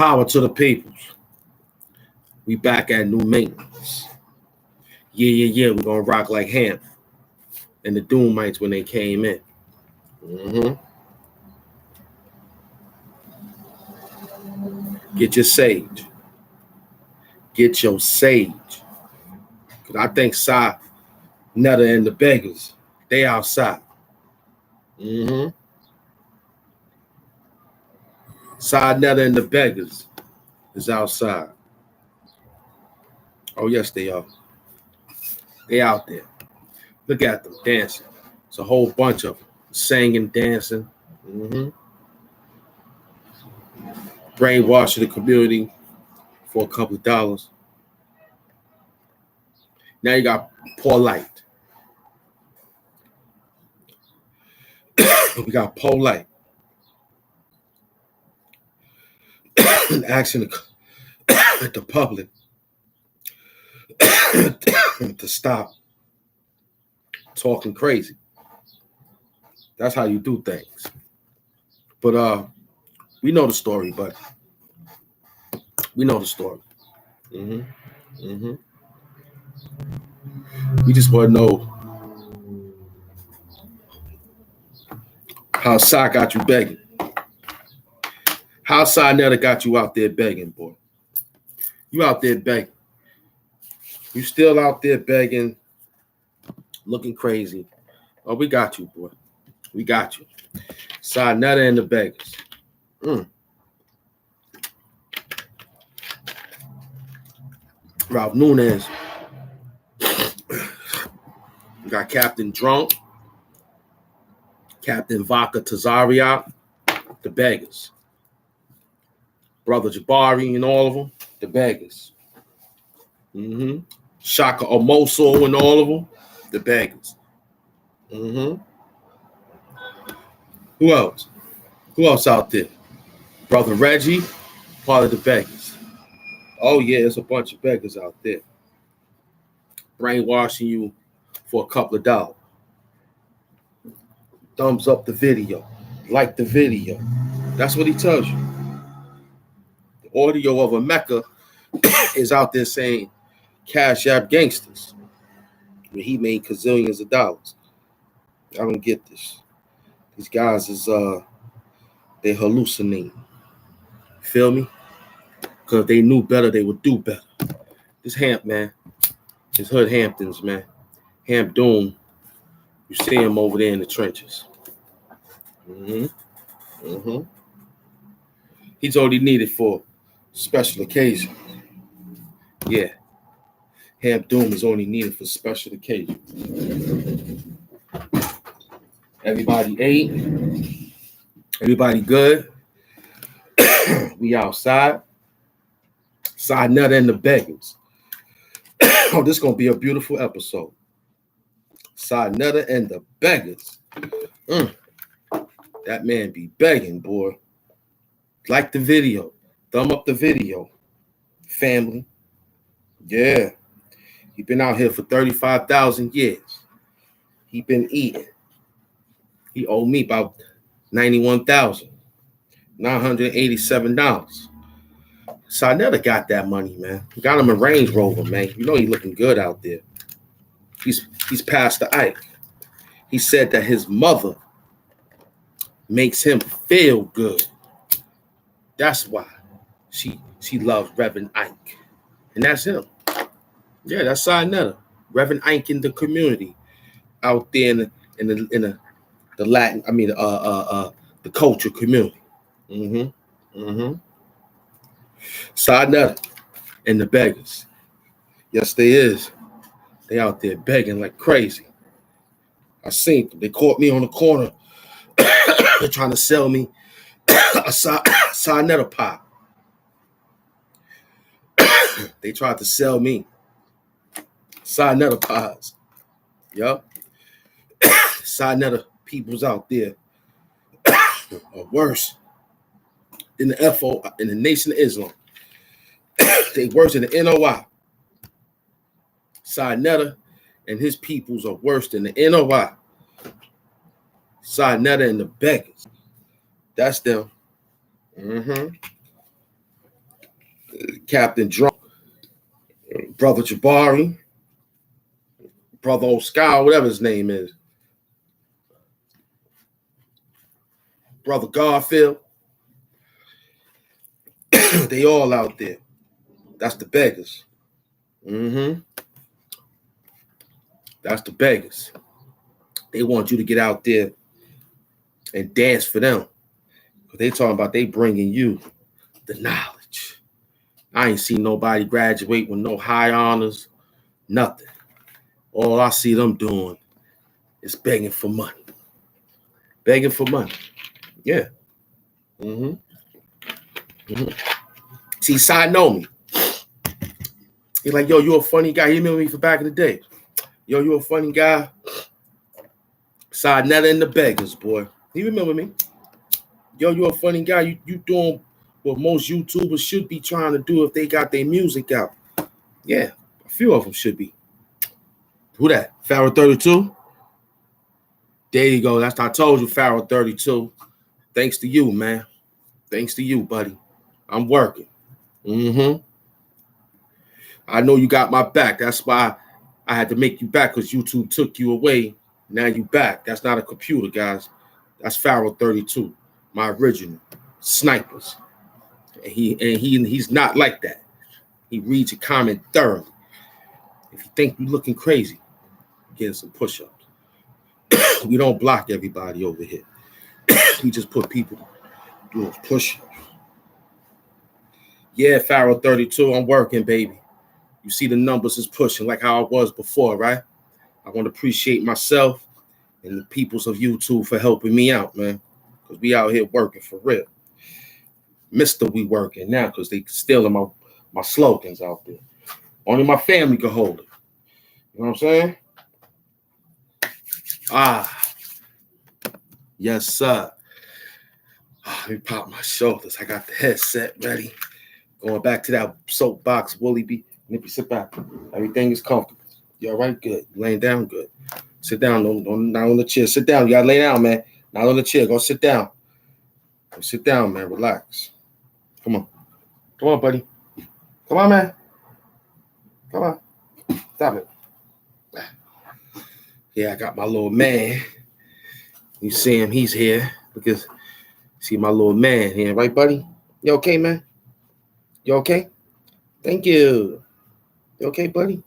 Power to the peoples. We back at new maintenance. Yeah. We're gonna rock like HAMP and the Doomites when they came in. Get your sage. Get your sage. Cause I think NETER and the beggars, they outside. NETER and the beggars is outside. Oh yes, they are. They out there. Look at them dancing. It's a whole bunch of them singing, dancing. Brainwashing the community for a couple of dollars. Now you got POORLITE. We got POORLITE asking the public to stop talking crazy. That's how you do things. But we know the story, but we know the story. We just want to know how Sa got you begging. How Sa NETER got you out there begging, boy. You out there begging. You still out there begging, looking crazy. Oh, we got you, boy. We got you. Sa NETER and the beggars. Ralph Nunez. We got Captain Drunk, Captain Vodka Tazariak, the beggars. Brother Jabari and all of them, the beggars. Shaka Omoso and all of them, the beggars. Who else? Who else out there? Brother Reggie, part of the beggars. Oh yeah, there's a bunch of beggars out there. Brainwashing you for a couple of dollars. Thumbs up the video. Like the video. That's what he tells you. The audio of a Mecca is out there saying Cash App gangsters. When he made gazillions of dollars. I don't get this. These guys is they hallucinating. Feel me? Because if they knew better, they would do better. This HAMP, man. This Hood Hamptons, man. HAMP Doom. You see him over there in the trenches. He's only needed for special occasions. Yeah. HAMP Doom is only needed for special occasions. Everybody ate. Everybody good. We outside. Sa NETER and the beggars. Oh, this is going to be a beautiful episode. Sa NETER and the beggars. That man be begging, boy. Like the video. Thumb up the video. Family. Yeah. He been out here for 35,000 years. He been eating. He owed me about $91,987. Sa NETER got that money, man. He got him a Range Rover, man. You know he looking good out there. He's past the Ike. He said that his mother makes him feel good. That's why she loves Reverend Ike. And that's him. Yeah, that's Sa NETER. Reverend Ike in the community out there in the Latin, the culture community. Sa NETER and the beggars. Yes, they is. They out there begging like crazy. I seen them. They caught me on the corner. They're trying to sell me a Sa NETER pop. They tried to sell me Sa NETER pies. Yup. Sa NETER peoples out there are worse than the FO in the Nation of Islam. They worse than the NOI. Sa NETER and his peoples are worse than the NOI. Sa NETER and the beggars. That's them. Captain Drunk, Brother Jabari, Brother Oscar, whatever his name is, Brother Garfield. They all out there. That's the beggars. That's the beggars. They want you to get out there and dance for them. They talking about they bringing you the knowledge. I ain't seen nobody graduate with no high honors, nothing. All I see them doing is begging for money. Begging for money. Yeah. See, Side know me. He's like, yo, you a funny guy. He remember me from back in the day. Yo, you a funny guy. Side NETER and the beggars, boy. He remember me. Yo, you a funny guy. You doing what most YouTubers should be trying to do if they got their music out. Yeah, a few of them should be. Who that? Pharaoh 32? There you go. That's what I told you, Pharaoh 32. Thanks to you, man. Thanks to you, buddy. I'm working. I know you got my back. That's why I had to make you back, because YouTube took you away. Now you back. That's not a computer, guys. That's Pharaoh 32, my original snipers. And he's not like that. He reads your comment thoroughly. If you think you're looking crazy, get some push-ups. We don't block everybody over here. We just put people doing push-ups. Yeah, Pharaoh 32, I'm working, baby. You see the numbers is pushing like how I was before, right? I want to appreciate myself and the peoples of YouTube for helping me out, man. Because we out here working for real. Mr. We working now because they stealing my slogans out there. Only my family can hold it. You know what I'm saying? Yes, sir. Let me pop my shoulders. I got the headset ready. Going back to that soapbox, Willie B. Nippy, sit back. Everything is comfortable. You all right? Good. You laying down? Good. Sit down. Not on the chair. Sit down. You got to lay down, man. Not on the chair. Go sit down. Go sit down, man. Relax. Come on. Come on, buddy. Come on, man. Come on. Stop it. Yeah, I got my little man. You see him? He's here. Because see my little man here. Right, buddy? You okay, man? You okay? Thank you. You okay, buddy?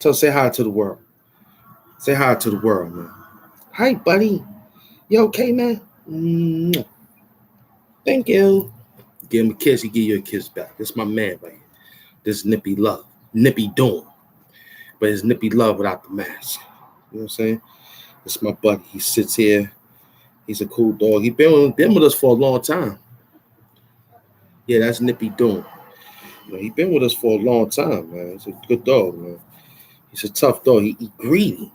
Say hi to the world. Say hi to the world, man. Hi, buddy. You okay, man? Thank you. Give him a kiss. He give you a kiss back. That's my man right here. This is Nippy Love. Nippy Doom. But it's Nippy Love without the mask. You know what I'm saying? This is my buddy. He sits here. He's a cool dog. He's been with us for a long time. Yeah, that's Nippy Doom. You know, he's been with us for a long time, man. He's a good dog, man. He's a tough dog. He greedy.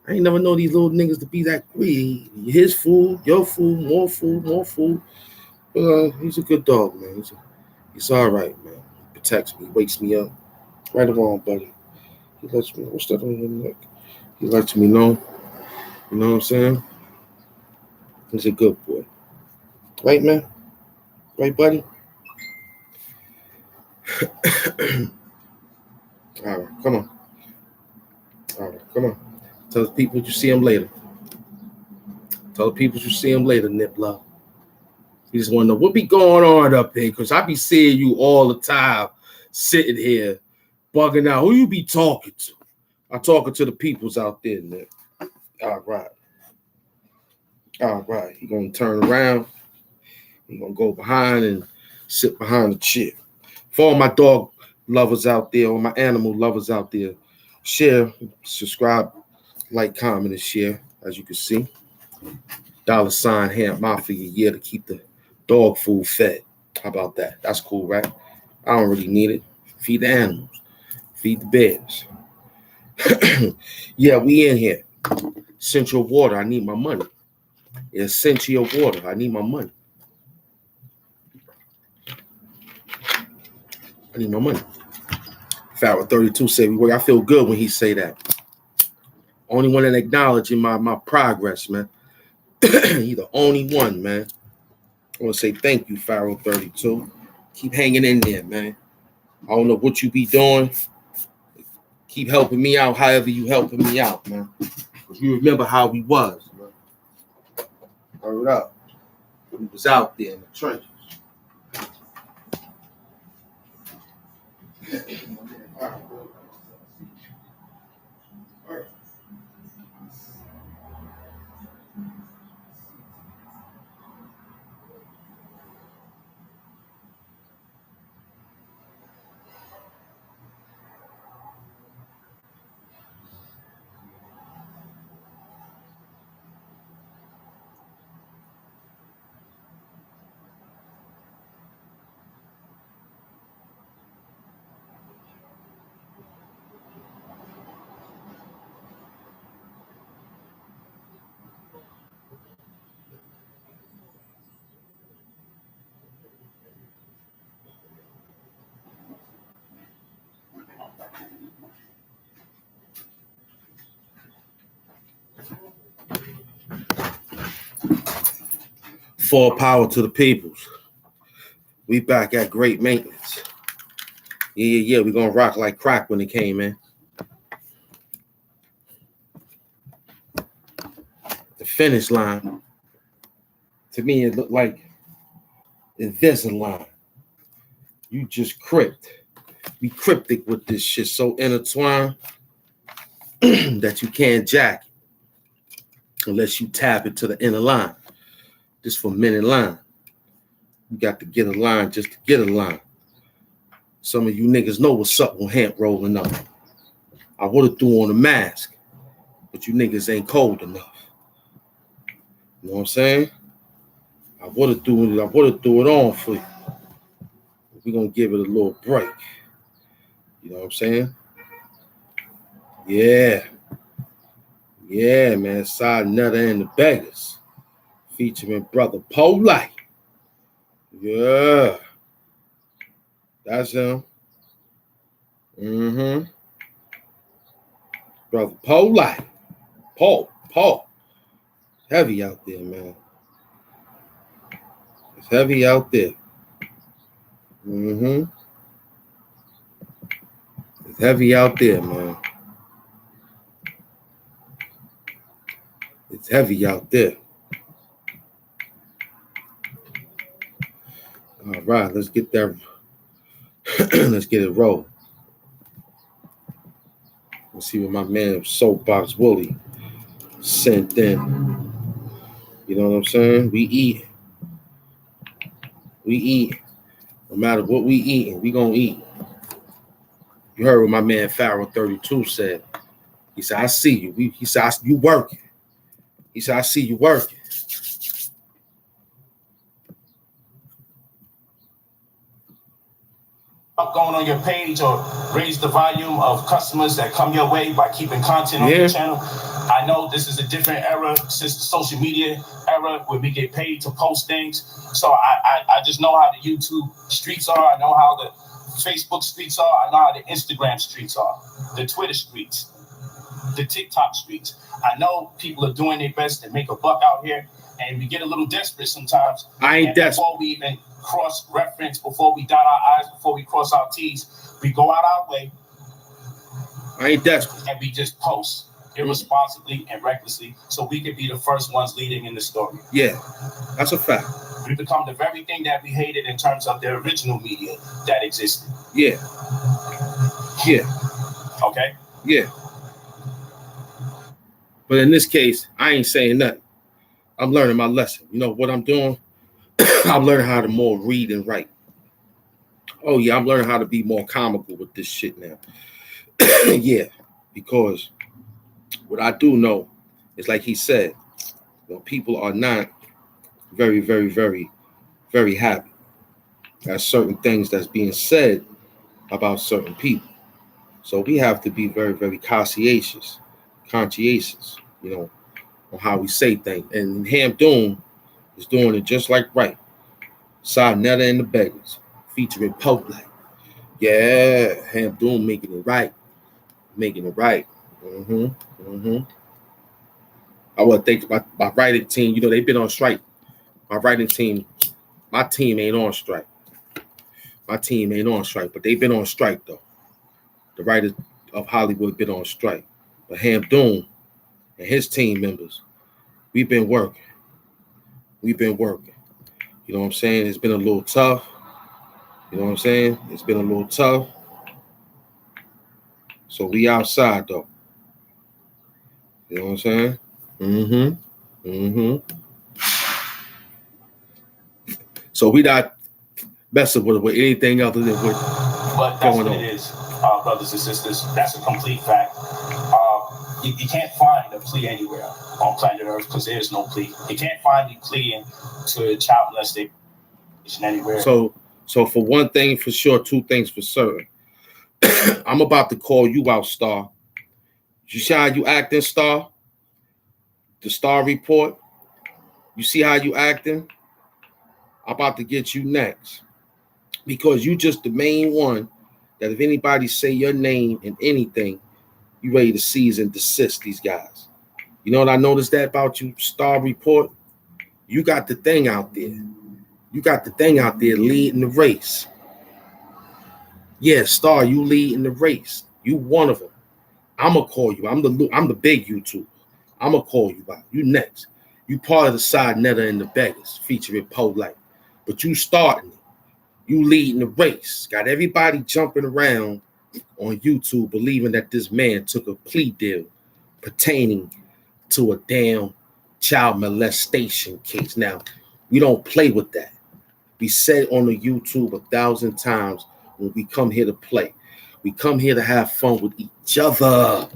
I ain't never know these little niggas to be that greedy. His food, your food, more food, more food. But he's a good dog, man. He's all right, man. He protects me, wakes me up. Right or wrong, buddy. He lets me know. What's that on your neck? He lets me know. You know what I'm saying? He's a good boy. Right, man? Right, buddy? All right, come on. All right, come on. Tell the people you see him later. Tell the people you see him later, Nip Love. You just want to know what be going on up here, because I be seeing you all the time sitting here bugging out. Who you be talking to? I'm talking to the peoples out there, Nip. All right. All right. You're going to turn around. You're going to go behind and sit behind the chair. For all my dog lovers out there, or my animal lovers out there, share, subscribe, like, comment, and share, as you can see. $ HAMP Mafia a year to keep the dog food fed. How about that? That's cool, right? I don't really need it. Feed the animals. Feed the bears. Yeah, we in here. Essential water. I need my money. Essential water. I need my money. I need my money. Pharaoh 32 said, I feel good when he say that. Only one that acknowledging my progress, man. He the only one, man. I want to say thank you, Pharaoh 32. Keep hanging in there, man. I don't know what you be doing. Keep helping me out however you helping me out, man. Because you remember how we was, man. Word up. We was out there in the trenches. Full power to the peoples. We back at great maintenance. Yeah. We're gonna rock like crack when it came in. The finish line. To me, it looked like Invisalign. You just crypt. Be cryptic with this shit, so intertwined that you can't jack it unless you tap it to the inner line. Just for men in line. You got to get a line just to get a line. Some of you niggas know what's up when Hamp rolling up. I would have threw on a mask, but you niggas ain't cold enough. You know what I'm saying? I would have threw it on for you. We're gonna give it a little break. You know what I'm saying? Yeah, man. Side NETER and the Beggers, featuring brother POORLITE. Yeah, that's him. Brother POORLITE. Paul. Heavy out there, man. It's heavy out there. It's heavy out there, man. It's heavy out there. All right, let's get that. Let's get it rolling. Let's see what my man Soapbox Willie sent in. You know what I'm saying? We eat. No matter what we eating, we gonna eat. You heard what my man Pharaoh 32 said. He said, I see you. He said, you working. He said, I see you working. Going on your page or raise the volume of customers that come your way by keeping content on your channel. I know this is a different era since the social media era where we get paid to post things. So I just know how the YouTube streets are. I know how the Facebook streets are. I know how the Instagram streets are, the Twitter streets, the TikTok streets. I know people are doing their best to make a buck out here, and we get a little desperate sometimes. I ain't desperate. Before we even cross-reference, before we dot our I's, before we cross our T's, we go out our way. I ain't desperate. And we just post irresponsibly and recklessly so we can be the first ones leading in the story. Yeah, that's a fact. We become the very thing that we hated in terms of the original media that existed. Yeah. Okay? Yeah. But in this case, I ain't saying nothing. I'm learning my lesson. You know what I'm doing? I'm learning how to more read and write. Oh, yeah, I'm learning how to be more comical with this shit now. Yeah, because what I do know is, like he said, when people are not very, very, very, very happy at certain things that's being said about certain people. So we have to be very, very conscientious, you know, on how we say things. And HAMP Doom is doing it just like right. Side NETER and the Beggers, featuring POORLITE. Yeah, HAMP Doom making it right. I want to thank my writing team. You know, they've been on strike. My writing team, my team ain't on strike. My team ain't on strike, but they've been on strike though. The writers of Hollywood been on strike. But HAMP Doom and his team members, we've been working. We've been working. You know what I'm saying? It's been a little tough. You know what I'm saying? It's been a little tough. So we outside though. You know what I'm saying? So we not messing with anything other than what. But that's what it is, brothers and sisters. That's a complete fact. You can't find a plea anywhere on planet Earth because there's no plea. You can't find you pleading to child molestation anywhere. So for one thing for sure, two things for certain. I'm about to call you out, Star. You see how you acting, Star? The Star Report. You see how you acting? I'm about to get you next. Because you just the main one that if anybody say your name in anything, you ready to cease and desist these guys. You know what I noticed that about you, Star Report? You got the thing out there. You got the thing out there leading the race. Yeah, Star, you leading the race. You one of them. I'ma call you. I'm the big YouTuber. I'ma call you out. You next. You part of the side NETER and the Beggers featuring POORLITE. But you starting it. You leading the race. Got everybody jumping around on YouTube believing that this man took a plea deal pertaining to a damn child molestation case. Now, we don't play with that. We said on the YouTube 1,000 times when we come here to play. We come here to have fun with each other.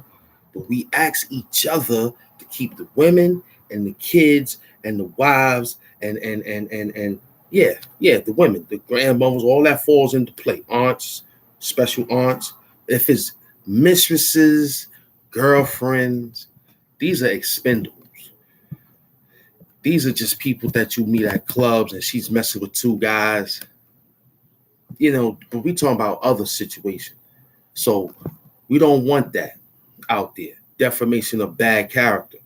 But we ask each other to keep the women and the kids and the wives and the women, the grandmothers, all that falls into play. Aunts, special aunts. If it's mistresses, girlfriends, these are expendables. These are just people that you meet at clubs and she's messing with two guys. You know, but we talking about other situations. So we don't want that out there. Defamation of bad character.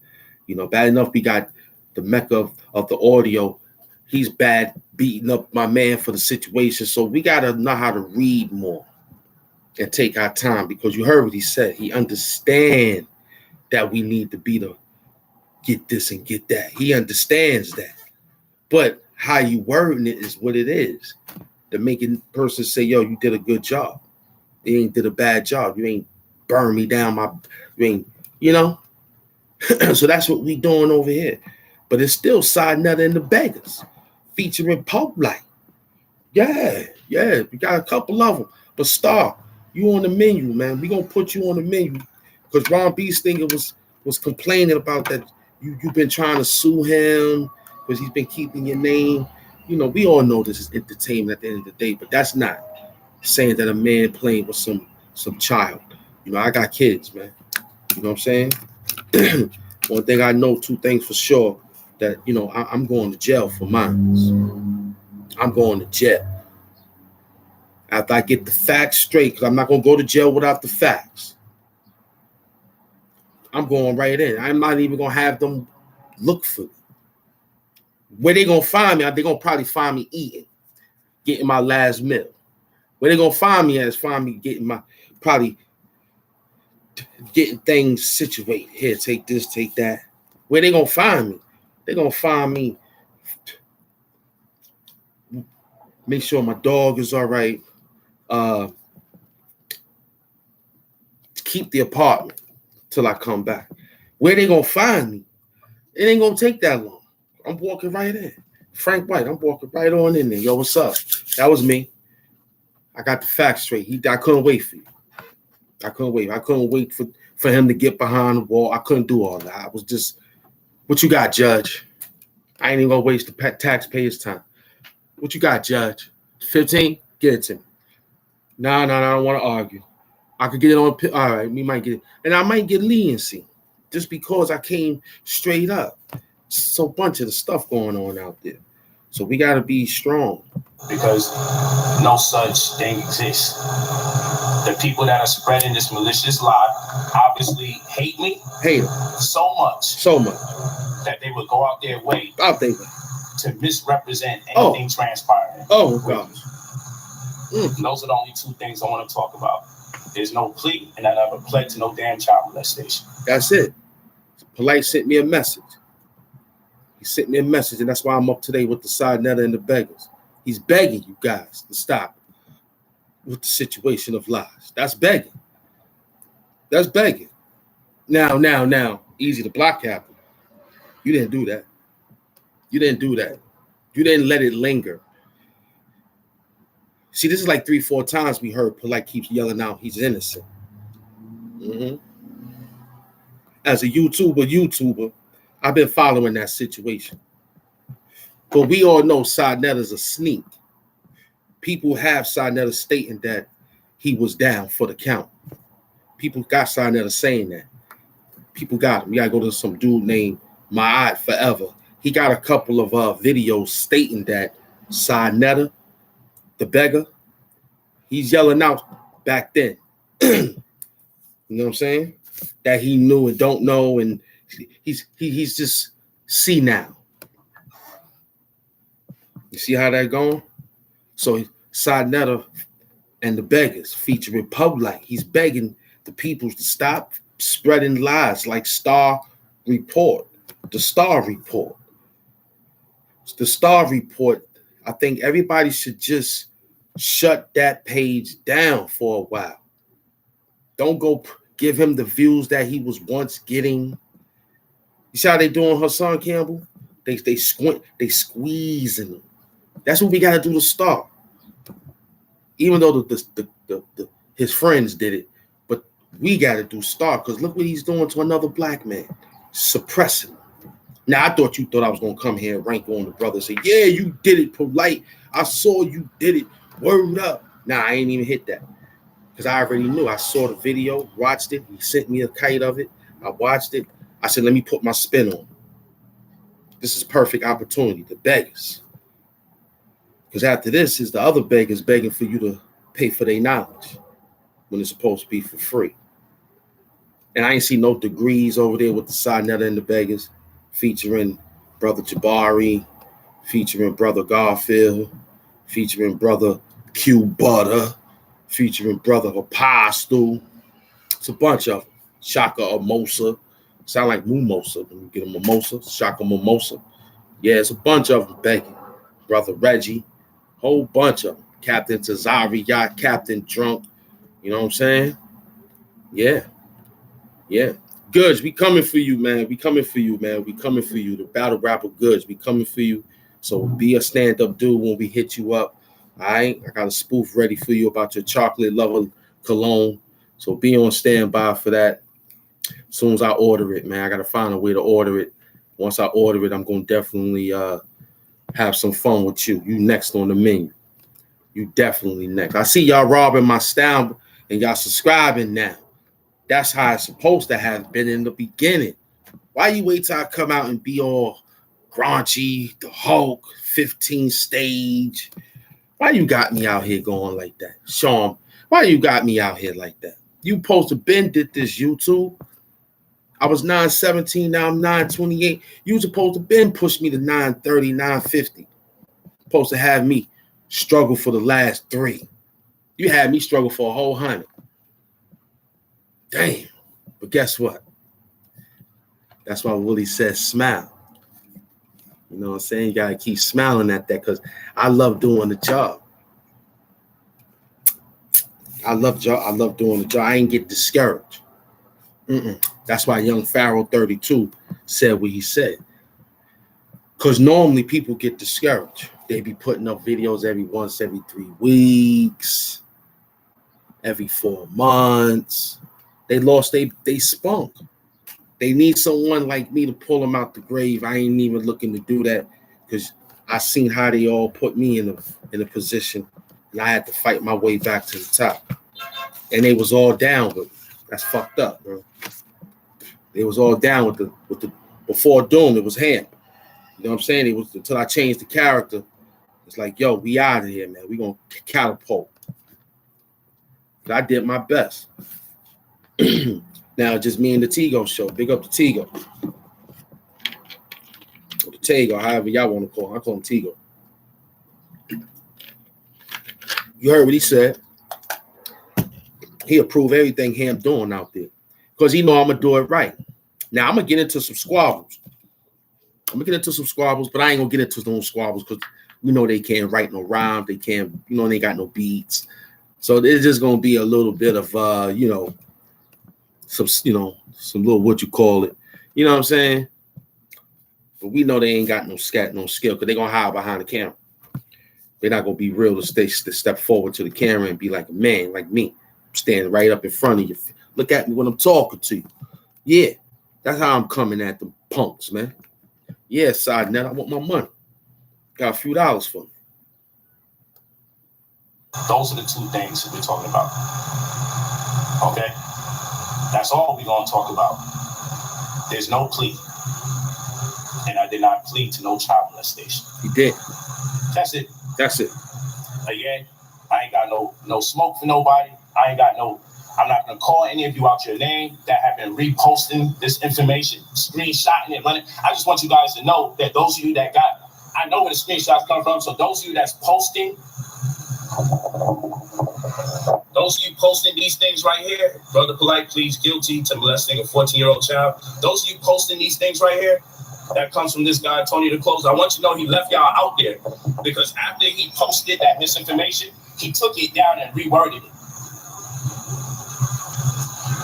You know, bad enough we got the Mecca of the audio. He's bad, beating up my man for the situation. So we got to know how to read more and take our time because you heard what he said. He understands that we need to be the get this and get that. He understands that. But how you wording it is what it is. The making person say, yo, you did a good job. You ain't did a bad job. You ain't burn me down. You ain't, you know? So that's what we doing over here. But it's still side NETER and the Beggers featuring POORLITE. Yeah. We got a couple of them. But Star, you on the menu, man. We gonna put you on the menu. Because Ron B. Stinger was complaining about that. You've been trying to sue him because he's been keeping your name. You know, we all know this is entertainment at the end of the day, but that's not saying that a man playing with some child. You know, I got kids, man. You know what I'm saying? One thing I know, two things for sure, that, you know, I'm going to jail for mine. I'm going to jail. After I get the facts straight, because I'm not going to go to jail without the facts. I'm going right in. I'm not even going to have them look for me. Where they going to find me, they're going to probably find me eating, getting my last meal. Where they going to find me is find me probably getting things situated. Here, take this, take that. Where they going to find me? They're going to find me. Make sure my dog is all right. Keep the apartment till I come back. Where they going to find me? It ain't going to take that long. I'm walking right in. Frank White, I'm walking right on in there. Yo, what's up? That was me. I got the facts straight. I couldn't wait for you. I couldn't wait. I couldn't wait for him to get behind the wall. I couldn't do all that. I was just, what you got, Judge? I ain't even gonna waste the taxpayers' time. What you got, Judge? 15? Get it to me. No, I don't want to argue. I could get it on. All right, we might get it. And I might get leniency just because I came straight up. So bunch of the stuff going on out there. So we got to be strong. Because no such thing exists. The people that are spreading this malicious lie obviously hate me. Hate them. So much. That they would go out their way to misrepresent anything transpiring. Oh, gosh. Those are the only two things I want to talk about. There's no plea, and I never pled to no damn child molestation. That's it. Polite sent me a message. He sent me a message, and that's why I'm up today with the side netter and the beggars. He's begging you guys to stop with the situation of lies. That's begging. That's begging. Now, easy to block happen. You didn't do that. You didn't do that. You didn't let it linger. See, this is like 3-4 times we heard Polite keeps yelling out he's innocent. As a YouTuber, I've been following that situation. But we all know Side Netter's a sneak. People have Side Netter stating that he was down for the count. People got Side Netter saying that. People got him. We got to go to some dude named My Eye Forever. He got a couple of videos stating that Side Netter, the beggar, he's yelling out back then. You know what I'm saying? That he knew and don't know, and he's just senile. You see how that going? So Side Netter and the beggars featuring POORLITE. He's begging the people to stop spreading lies like Star Report. The Star Report. The Star Report. I think everybody should just shut that page down for a while. Don't go give him the views that he was once getting. You see how they doing Hassan Campbell? They squeezing him. That's what we gotta do to Star. Even though his friends did it, but we gotta do Star, because look what he's doing to another black man, suppressing him. Now, I thought you thought I was gonna come here and rank on the brother and say, yeah, you did it, Polite. I saw you did it. Word up. Nah, I ain't even hit that. Because I already knew. I saw the video, watched it. He sent me a kite of it. I watched it. I said, let me put my spin on. This is a perfect opportunity. The beggars. Because after this is the other beggars begging for you to pay for their knowledge when it's supposed to be for free. And I ain't see no degrees over there with the Side Netter and the beggars, featuring Brother Jabari, featuring Brother Garfield, featuring Brother Q Butter, featuring Brother Apostle. It's a bunch of them. Shaka Mimosa. Sound like Mimosa when you get a mimosa. Shaka Mimosa. Yeah, it's a bunch of them begging. Brother Reggie. Whole bunch of them. Captain Tazari, Yacht, Captain Drunk. You know what I'm saying? Yeah. Yeah. Goods, we coming for you, man. We coming for you, man. We coming for you. The battle rapper Goods, we coming for you. So be a stand-up dude when we hit you up. All right? I got a spoof ready for you about your chocolate lover cologne. So be on standby for that. As soon as I order it, man, I got to find a way to order it. Once I order it, I'm going to definitely have some fun with you. You next on the menu. You definitely next. I see y'all robbing my style and y'all subscribing now. That's how it's supposed to have been in the beginning. Why you wait till I come out and be all graunchy, the Hulk, 15 stage? Why you got me out here going like that? Sean, why you got me out here like that? You supposed to been did this YouTube. I was 917, now I'm 928. You supposed to been push me to 930, 950. Supposed to have me struggle for the last 3. You had me struggle for a whole 100. Damn. But guess what? That's why Willie says smile. You know what I'm saying? You got to keep smiling at that, because I love doing the job. I love doing the job. I ain't get discouraged. That's why young Pharaoh 32 said what he said. Because normally people get discouraged. They be putting up videos every 3 weeks, every 4 months. They lost, they spunk. They need someone like me to pull them out the grave. I ain't even looking to do that, because I seen how they all put me in a position, and I had to fight my way back to the top. And they was all down with it. That's fucked up, bro. They was all down with the before Doom. It was HAMP. You know what I'm saying? It was until I changed the character. It's like, yo, we out of here, man. We gonna catapult. But I did my best. Now just me and the Tego show. Big up the Tego. Or the Tego, however y'all want to call him. I call him Tego. You heard what he said. He approved everything HAMP doing out there because he know I'm gonna do it right. Now I'm gonna get into some squabbles. But I ain't gonna get into those squabbles because we know they can't write no rhyme. They can't, they got no beats. So it's just gonna be a little bit of some little what you call it. You know what I'm saying? But we know they ain't got no skill because they're gonna hide behind the camera. They're not gonna be real to step forward to the camera and be like a man, like me, standing right up in front of you. Look at me when I'm talking to you. Yeah, that's how I'm coming at them punks, man. Yeah, side net, I want my money. Got a few dollars for me. Those are the two things that we're talking about. Okay? That's all we're going to talk about. There's no plea. And I did not plead to no child molestation. He did. That's it. Again, I ain't got no smoke for nobody. I'm not going to call any of you out your name that have been reposting this information, screenshotting it, running. I just want you guys to know that those of you that I know where the screenshots come from, so those of you that's posting, these things right here, Brother Polite pleads guilty to molesting a 14-year-old child. Those of you posting these things right here, that comes from this guy, Tony the Closer. I want you to know he left y'all out there because after he posted that misinformation, he took it down and reworded it.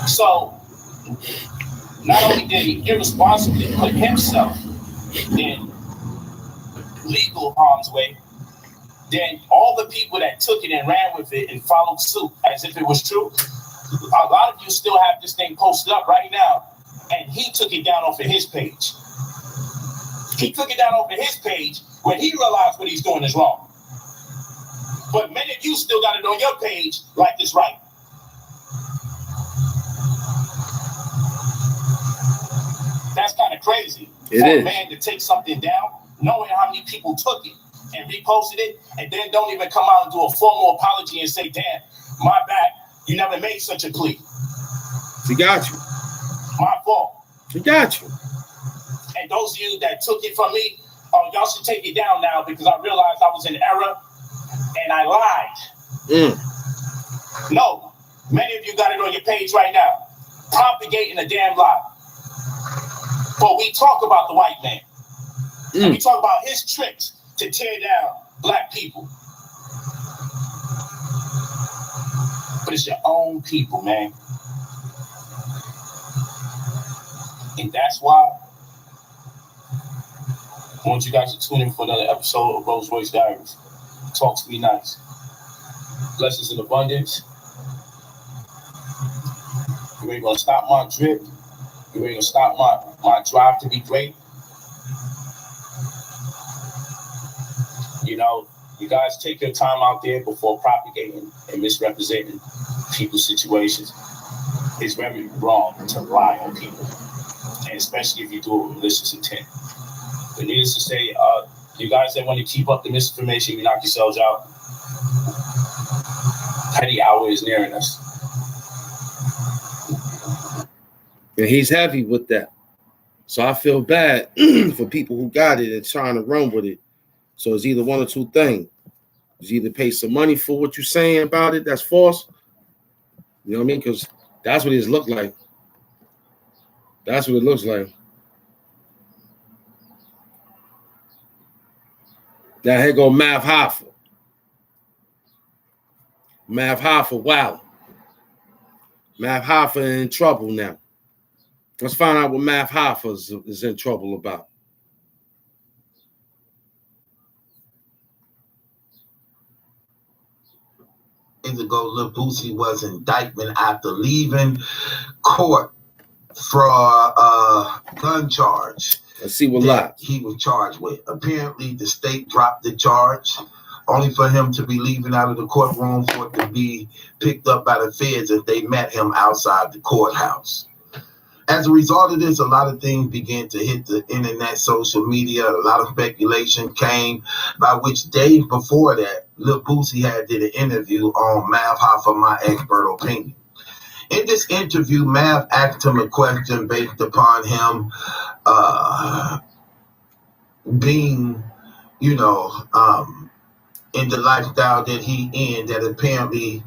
So, not only did he irresponsibly put himself in legal harm's way, then all the people that took it and ran with it and followed suit as if it was true, a lot of you still have this thing posted up right now, and he took it down off of his page. He took it down off of his page when he realized what he's doing is wrong. But many of you still got it on your page like it's right. That's kind of crazy. It for is. A man to take something down, knowing how many people took it and reposted it, and then don't even come out and do a formal apology and say, damn, my bad, you never made such a plea. He got you. My fault. He got you. And those of you that took it from me, y'all should take it down now because I realized I was in error and I lied. No, many of you got it on your page right now, propagating a damn lie. But we talk about the white man. And we talk about his tricks to tear down black people. But it's your own people, man. And that's why I want you guys to tune in for another episode of Rolls Royce Diaries. Talk to me nice. Blessings in abundance. You ain't gonna stop my drip. You ain't gonna stop my drive to be great. You guys take your time out there before propagating and misrepresenting people's situations. It's very wrong to lie on people, and especially if you do it with malicious intent. But needless to say, you guys that want to keep up the misinformation, you knock yourselves out. Petty hour is nearing us. And he's heavy with that. So I feel bad for people who got it and trying to run with it. So it's either one or two things. It's either pay some money for what you're saying about it that's false. You know what I mean? Because that's what it looks like. That's what it looks like. Now here go Mav Hoffa. Mav Hoffa, wow. Mav Hoffa in trouble now. Let's find out what Mav Hoffa is in trouble about. Ago, Lil Boosie was indictment after leaving court for a gun charge. Let's see what lies he was charged with. Apparently, the state dropped the charge, only for him to be leaving out of the courtroom for it to be picked up by the feds if they met him outside the courthouse. As a result of this, a lot of things began to hit the internet, social media. A lot of speculation came, by which days before that, Lil Boosie did an interview on Mav Hoffa, My Expert Opinion. In this interview, Mav asked him a question based upon him being, in the lifestyle that he in, that apparently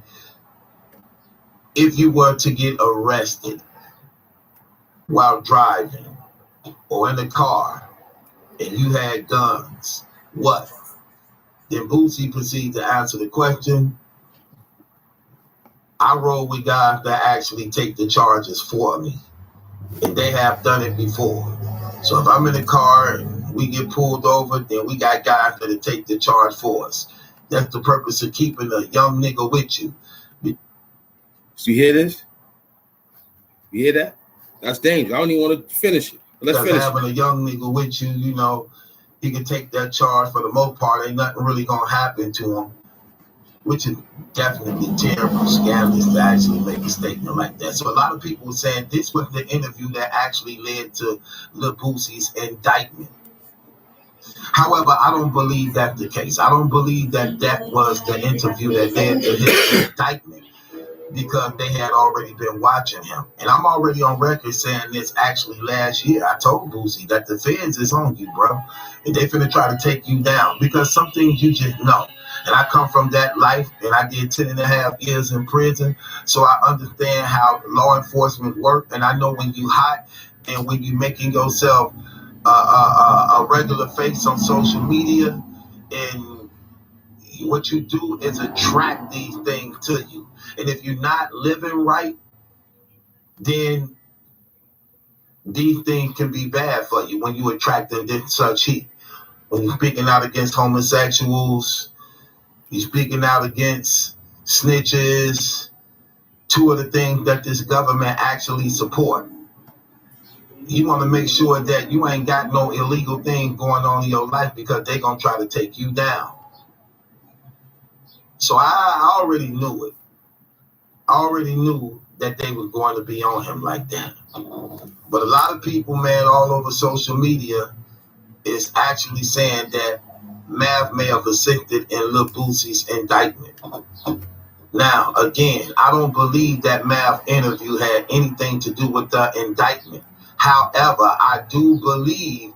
if you were to get arrested while driving or in a car and you had guns, what? Then Boosie proceeded to answer the question. I roll with guys that actually take the charges for me, and they have done it before. So if I'm in a car and we get pulled over, then we got guys that take the charge for us. That's the purpose of keeping a young nigga with you. So you hear this? You hear that? That's dangerous. I don't even want to finish it. But let's finish having a young nigga with you, you know, he can take that charge for the most part. Ain't nothing really gonna happen to him, which is definitely terrible, scandalous to actually make a statement like that. So a lot of people were saying this was the interview that actually led to Lil Boosie's indictment. However, I don't believe that's the case. I don't believe that that was the interview that led to his indictment, because they had already been watching him. And I'm already on record saying this. Actually, last year, I told Boosie that the feds is on you, bro. And they finna try to take you down, because some things you just know. And I come from that life, and I did 10 and a half years in prison. So I understand how law enforcement work. And I know when you hot and when you making yourself a regular face on social media, and what you do is attract these things to you. And if you're not living right, then these things can be bad for you when you attract them to such heat. When you're speaking out against homosexuals, you're speaking out against snitches, two of the things that this government actually support. You want to make sure that you ain't got no illegal thing going on in your life, because they're going to try to take you down. So I already knew it. I already knew that they was going to be on him like that. But a lot of people, man, all over social media is actually saying that Mav may have assisted in Lil Boosie's indictment. Now, again, I don't believe that Mav interview had anything to do with the indictment. However, I do believe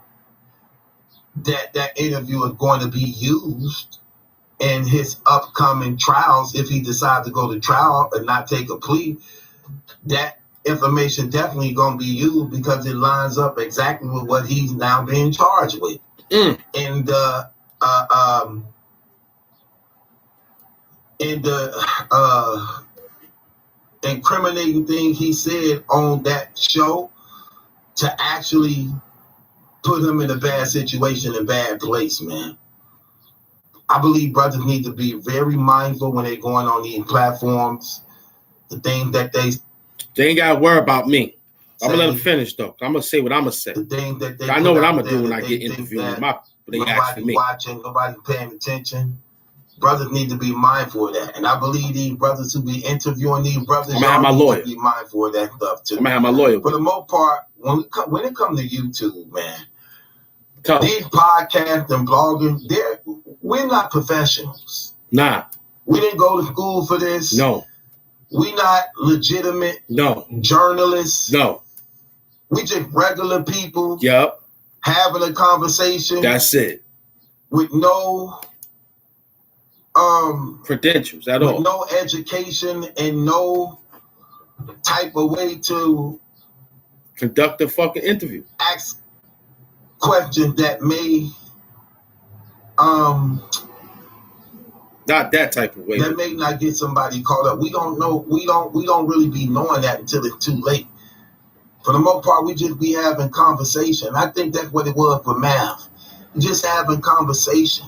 that that interview is going to be used in his upcoming trials. If he decides to go to trial and not take a plea, that information definitely going to be used, because it lines up exactly with what he's now being charged with. And the incriminating thing he said on that show to actually put him in a bad situation, a bad place, man. I believe brothers need to be very mindful when they're going on these platforms. The things that they ain't got to worry about me. I'm going to let them finish, though. I'm going to say what I'm going to say. The things that they I know what I'm going to do when I get interviewed. They ask for me. Watching, nobody paying attention. Brothers need to be mindful of that. And I believe these brothers who be interviewing these brothers, I'm going to have my lawyer. Be mindful of that stuff, too. I'm going to have my lawyer. For the most part, when it comes to YouTube, man, these podcasts and blogging, we're not professionals. Nah. We didn't go to school for this. No. We not legitimate. No. Journalists. No. We just regular people. Yep. Having a conversation. That's it. With no credentials at all. With no education and no type of way to conduct a fucking interview. Ask questions that may not that type of way. That may not get somebody caught up. We don't know. We don't really be knowing that until it's too late. For the most part, we just be having conversation. I think that's what it was for Mav. Just having conversation.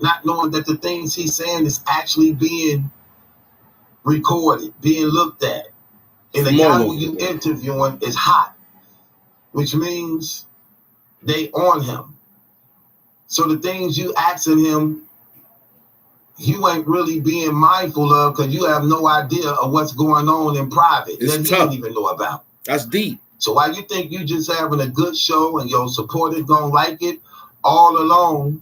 Not knowing that the things he's saying is actually being recorded, being looked at. And the guy who you interviewing is hot, which means they on him. So the things you asking him, you ain't really being mindful of, because you have no idea of what's going on in private that you don't even know about. That's deep. So while you think you just having a good show and your supporters gonna like it, all along,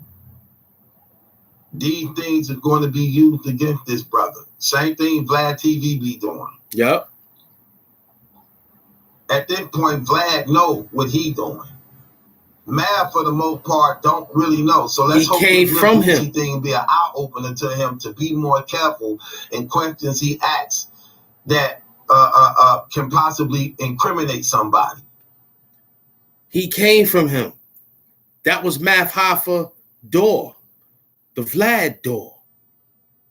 these things are going to be used against this brother. Same thing Vlad TV be doing. Yep. At this point, Vlad know what he doing. Mav, for the most part, don't really know. So let's hope this thing be an eye opener to him to be more careful in questions he asks that can possibly incriminate somebody. He came from him. That was Mav Hoffa door, the Vlad door.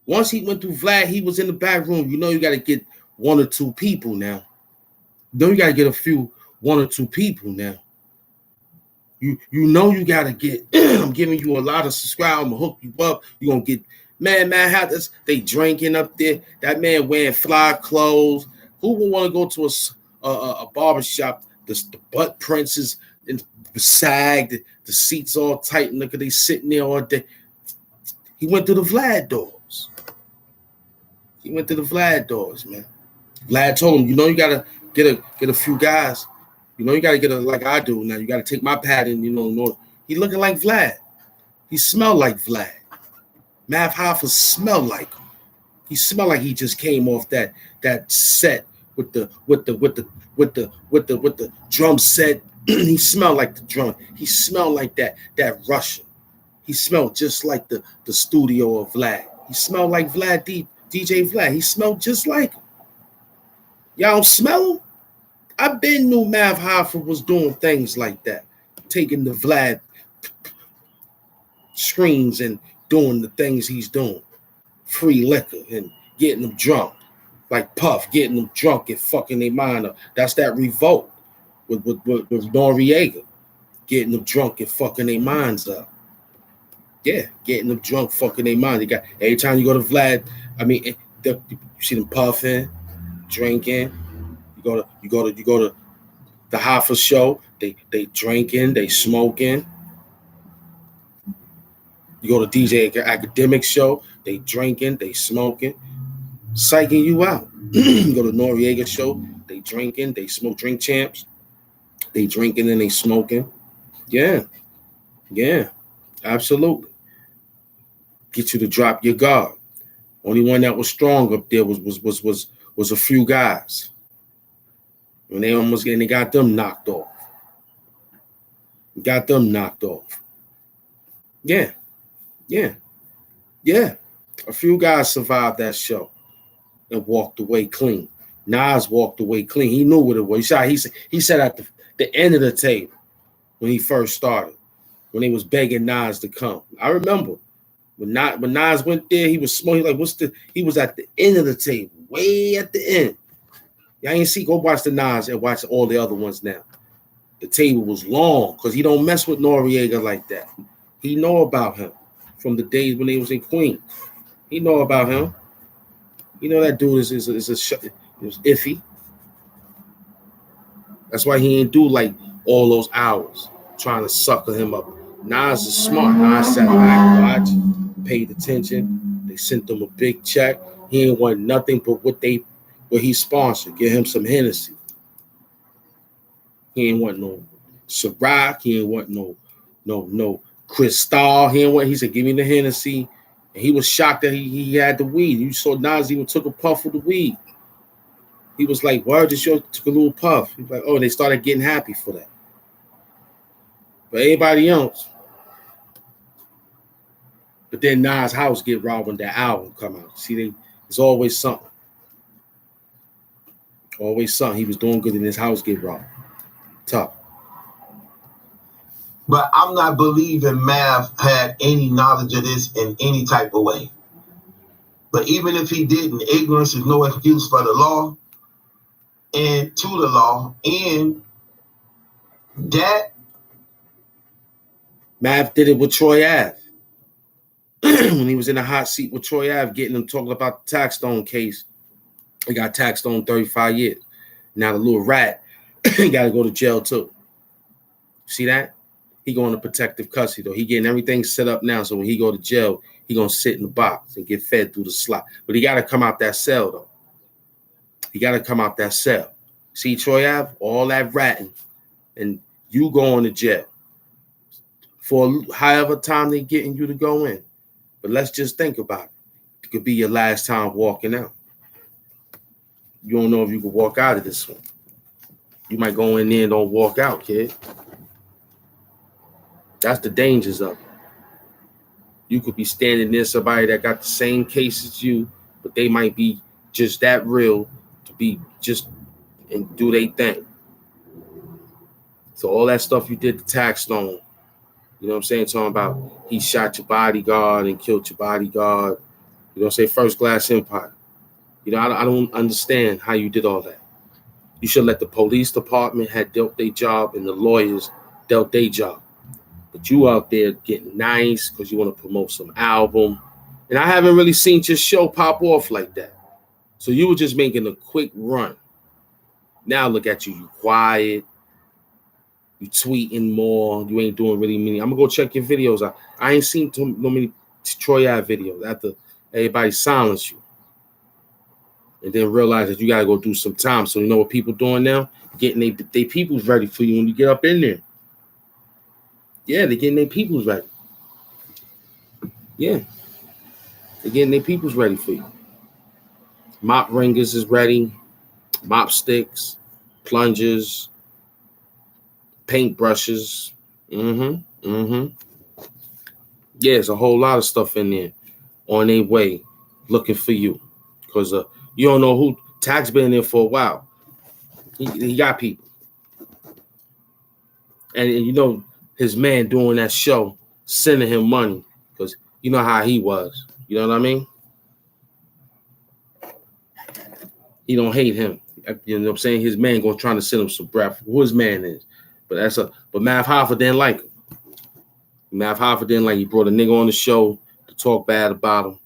Once he went through Vlad, he was in the back room. You know you got to get one or two people now. Then you got to get one or two people now. You know you got to get, I'm giving you a lot of subscribers. I'm going to hook you up. You're going to get, man, how this, they drinking up there. That man wearing fly clothes. Who would want to go to a barbershop? The butt prints is sagged, the seats all tight, and look at they sitting there all day. He went through the Vlad doors. He went to the Vlad doors, man. Vlad told him, you know, you gotta get a few guys. You know, you gotta get like I do now. You gotta take my pattern, you know. He looking like Vlad. He smelled like Vlad. Mav Hoffa smelled like him. He smelled like he just came off that set with the drum set. He smelled like the drum. He smelled like that Russian. He smelled just like the studio of Vlad. He smelled like Vlad, DJ Vlad. He smelled just like him. Y'all don't smell him? I been knew Mav Hoffa was doing things like that, taking the Vlad screens and doing the things he's doing. Free liquor and getting them drunk. Like Puff, getting them drunk and fucking their mind up. That's that revolt with Noriega. Getting them drunk and fucking their minds up. Yeah, getting them drunk, fucking their mind. They got every time you go to Vlad, I mean, you see them puffing, drinking. You go to the Hoffa show. They drinking, they smoking. You go to DJ Academic show. They drinking, they smoking, psyching you out. You go to Noriega show. They drinking, they smoke. Drink Champs. They drinking and they smoking. Yeah, absolutely. Get you to drop your guard. Only one that was strong up there was a few guys. When they almost they got them knocked off. Yeah. A few guys survived that show and walked away clean. Nas walked away clean. He knew what it was. He said at the end of the table when he first started, when they was begging Nas to come. I remember when Nas went there, he was smoking. He was at the end of the table, way at the end. Y'all ain't see, go watch the Nas and watch all the other ones now. The table was long because he don't mess with Noriega like that. He know about him from the days when he was in Queens. He know about him. You know that dude is iffy. That's why he ain't do like all those hours trying to sucker him up. Nas is smart. Nas sat back, watched, paid attention. They sent him a big check. He ain't want nothing but what he sponsored. Give him some Hennessy. He ain't want no Ciroc. He ain't want no Cristal. He said, give me the Hennessy. And he was shocked that he had the weed. You saw Nas even took a puff of the weed. He was like, word, this show took a little puff. He was like, oh, they started getting happy for that. But everybody else. But then Nas' house get robbed when that album come out. See, it's always something. Always something. He was doing good and his house get robbed. Tough. But I'm not believing Mav had any knowledge of this in any type of way. But even if he didn't, ignorance is no excuse for the law and to the law. And that Mav did it with Troy Ave. When he was in the hot seat with Troy Ave, getting him talking about the tax stone case. He got taxed on 35 years. Now the little rat, he got to go to jail too. See that? He going to protective custody though. He getting everything set up now. So when he go to jail, he going to sit in the box and get fed through the slot. But he got to come out that cell though. He got to come out that cell. See, Troy Ave, all that ratting, and you going to jail for however time they getting you to go in. But let's just think about it. It could be your last time walking out. You don't know if you can walk out of this one. You might go in there and don't walk out, kid. That's the dangers of it. You could be standing near somebody that got the same case as you, but they might be just that real to be just and do their thing. So all that stuff you did to Taxstone, you know what I'm saying? Talking about he shot your bodyguard and killed your bodyguard. You know what I'm saying? First Class Empire. You know, I don't understand how you did all that. You should let the police department had dealt their job and the lawyers dealt their job. But you out there getting nice because you want to promote some album. And I haven't really seen your show pop off like that. So you were just making a quick run. Now look at you. You quiet. You tweeting more. You ain't doing really many. I'm going to go check your videos out. I ain't seen no many Troy Ave videos after everybody silenced you. And then realize that you got to go do some time. So you know what people doing now? Getting they peoples ready for you when you get up in there. Yeah, they're getting their peoples ready. Yeah. They're getting their peoples ready for you. Mop ringers is ready. Mop sticks, plungers, paint brushes. Yeah, there's a whole lot of stuff in there on their way looking for you. Because you don't know who. Tax been in there for a while. He got people. And you know, his man doing that show, sending him money. Because you know how he was. You know what I mean? He don't hate him. You know what I'm saying? His man gonna try to send him some breath. Who his man is. But Mav Hoffa didn't like him. Mav Hoffa didn't like him. He brought a nigga on the show to talk bad about him.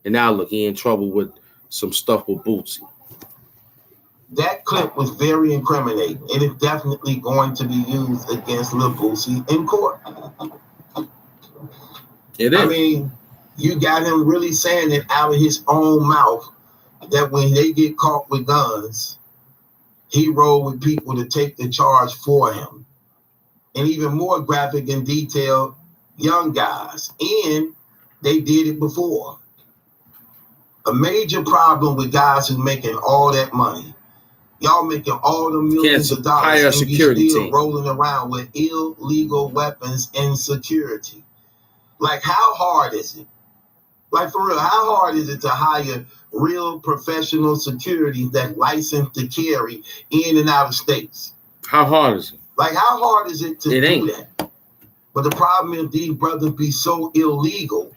And now look, he in trouble with some stuff with Bootsy. That clip was very incriminating. It is definitely going to be used against Lil Bootsy in court. It is. I mean, you got him really saying it out of his own mouth that when they get caught with guns, he rolled with people to take the charge for him. And even more graphic and detailed, young guys. And they did it before. A major problem with guys who making all that money. Y'all making all the millions of dollars and you still rolling around with illegal weapons and security. Like, how hard is it? Like, for real, how hard is it to hire real professional security that's licensed to carry in and out of states? How hard is it? Like, how hard is it to do that? But the problem is these brothers be so illegal,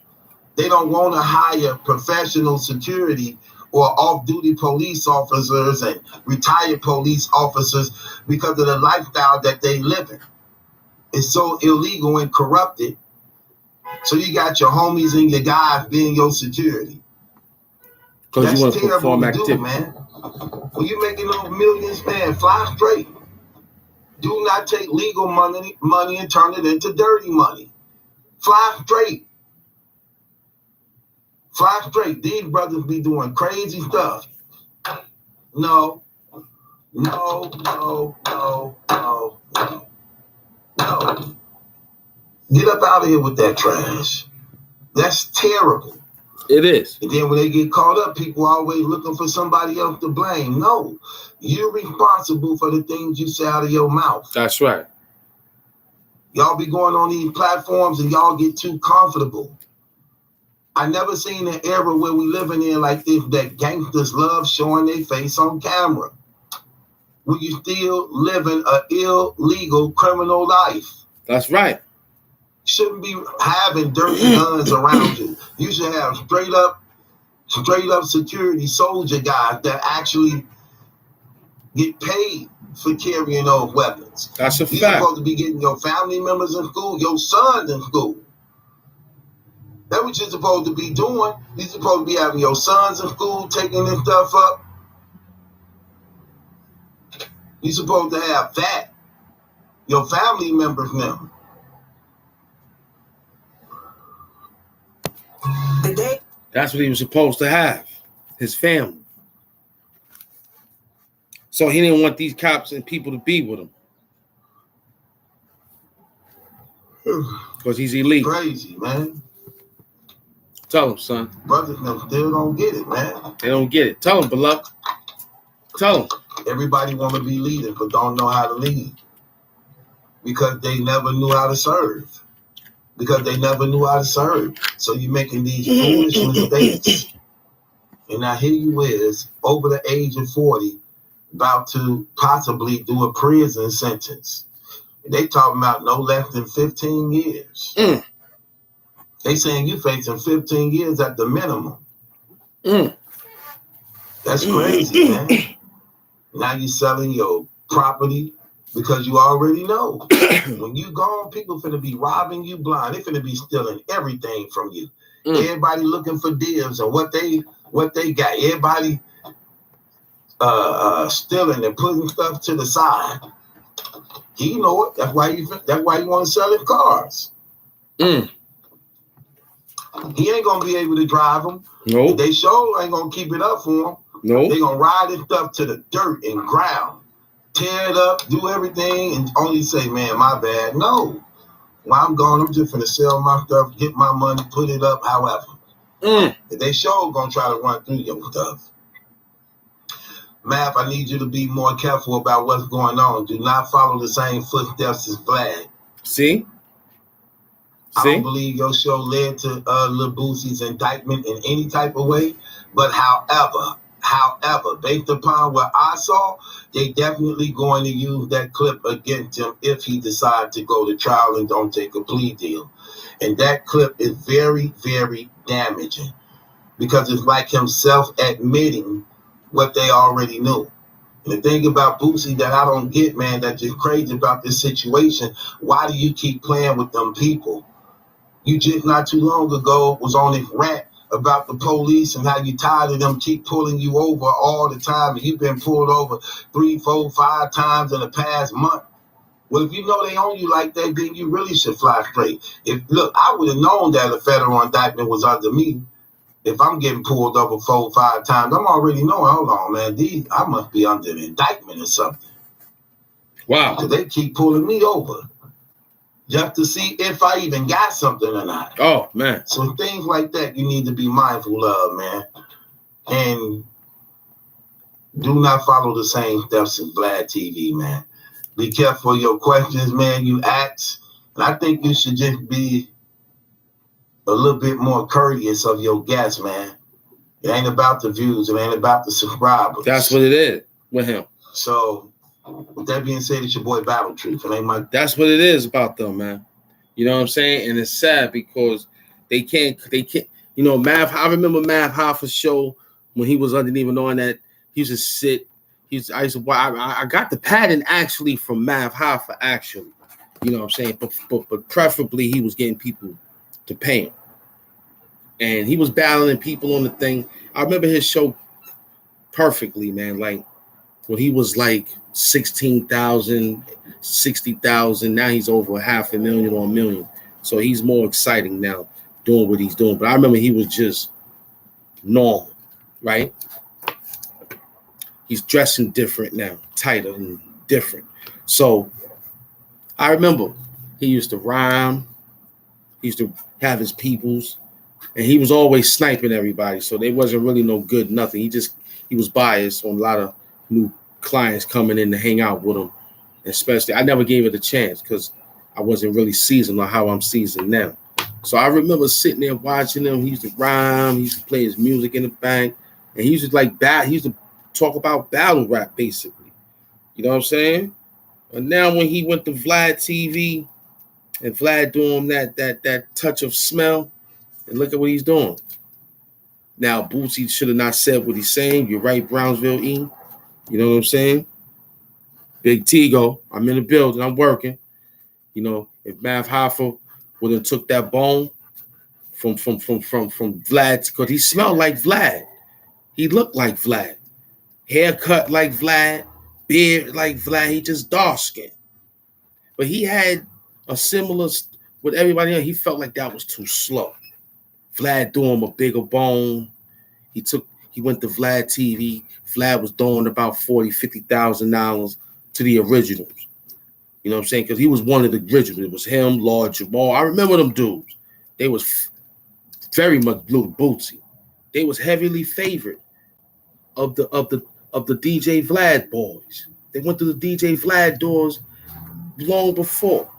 they don't want to hire professional security or off-duty police officers and retired police officers because of the lifestyle that they live in. It's so illegal and corrupted. So you got your homies and your guys being your security. Because you want to perform activity, man. When you making those millions, man, fly straight. Do not take legal money and turn it into dirty money. Fly straight. Fly straight. These brothers be doing crazy stuff. No. Get up out of here with that trash. That's terrible. It is. And then when they get caught up, people are always looking for somebody else to blame. No, you're responsible for the things you say out of your mouth. That's right. Y'all be going on these platforms and y'all get too comfortable. I never seen an era where we living in like this that gangsters love showing their face on camera. When you still living an illegal criminal life. That's right. Shouldn't be having dirty guns around you. You should have straight up security soldier guys that actually get paid for carrying those weapons. That's a fact. You're supposed to be getting your family members in school, your sons in school. That's what you're supposed to be doing. You're supposed to be having your sons in school, taking this stuff up. You're supposed to have that. Your family members now. That's what he was supposed to have. His family. So he didn't want these cops and people to be with him. Because he's illegal. Crazy, man. Tell him, son. Brothers still don't get it, man. They don't get it. Tell him, beloved. Tell him. Everybody want to be leaders, but don't know how to lead. because they never knew how to serve. So you're making these foolish mistakes. And now here you is, over the age of 40, about to possibly do a prison sentence. They talking about no less than 15 years. They saying you facing 15 years at the minimum. That's crazy, man. Now you're selling your property because you already know. When you gone, people finna be robbing you blind. They finna be stealing everything from you. Everybody looking for deals and what they got. Everybody stealing and putting stuff to the side. You know it. That's why you want to sell him cars. He ain't gonna be able to drive them. Nope. They sure ain't gonna keep it up for him. Nope. They gonna ride this stuff to the dirt and ground, tear it up, do everything, and only say, "Man, my bad." No, when I'm gone, I'm just gonna sell my stuff, get my money, put it up. However, they sure gonna try to run through your stuff. Math, I need you to be more careful about what's going on. Do not follow the same footsteps as Vlad. See? I don't believe your show led to Lil Boosie's indictment in any type of way. But however, based upon what I saw, they definitely going to use that clip against him if he decides to go to trial and don't take a plea deal. And that clip is very, very damaging because it's like him self-admitting what they already knew. And the thing about Boosie that I don't get, man, that's just crazy about this situation, why do you keep playing with them people? You just not too long ago was on this rant about the police and how you tired of them keep pulling you over all the time. And you've been pulled over 3, 4, 5 times in the past month. Well, if you know they own you like that, then you really should fly straight. Look, I would have known that a federal indictment was under me. If I'm getting pulled over 4 or 5 times, I'm already knowing, hold on, man, I must be under an indictment or something. Wow. Because they keep pulling me over just to see if I even got something or not. Oh, man. So things like that you need to be mindful of, man. And do not follow the same steps as Vlad TV, man. Be careful of your questions, man, you ask. And I think you should just be a little bit more courteous of your guests, man. It ain't about the views. It ain't about the subscribers. That's what it is with him. So, with that being said, it's your boy Battle Truth. That's what it is about them, man. You know what I'm saying? And it's sad because they can't, you know, I remember Mav Hoffa's show when he was even on that. He used to sit. I got the pattern actually from Mav Hoffa, actually. You know what I'm saying? But preferably he was getting people to pay him. And he was battling people on the thing. I remember his show perfectly, man. Like when he was like 16,000, 60,000. Now he's over 500,000 or 1 million. So he's more exciting now doing what he's doing. But I remember he was just normal, right? He's dressing different now, tighter and different. So I remember he used to rhyme. He used to have his peoples. And he was always sniping everybody. So they wasn't really no good, nothing. He was biased on a lot of new clients coming in to hang out with him. Especially, I never gave it a chance because I wasn't really seasoned on how I'm seasoned now. So I remember sitting there watching him. He used to rhyme. He used to play his music in the bank. And he used to he used to talk about battle rap, basically. You know what I'm saying? And now when he went to Vlad TV and Vlad doing that touch of smell, and look at what he's doing. Now, Boosie should have not said what he's saying. You're right, Brownsville E. You know what I'm saying? Big Tigo, I'm in the building. I'm working. You know, if Mav Hoffa would have took that bone from Vlad, because he smelled like Vlad. He looked like Vlad. Haircut like Vlad. Beard like Vlad. He just dark skinned. But he had a similar with everybody else. He felt like that was too slow. Vlad threw him a bigger bone. He went to Vlad TV. Vlad was throwing about $40,000, $50,000 to the originals. You know what I'm saying? Because he was one of the originals. It was him, Lord Jamal. I remember them dudes. They was very much Blue Bootsy. They was heavily favored of the DJ Vlad boys. They went to the DJ Vlad doors long before.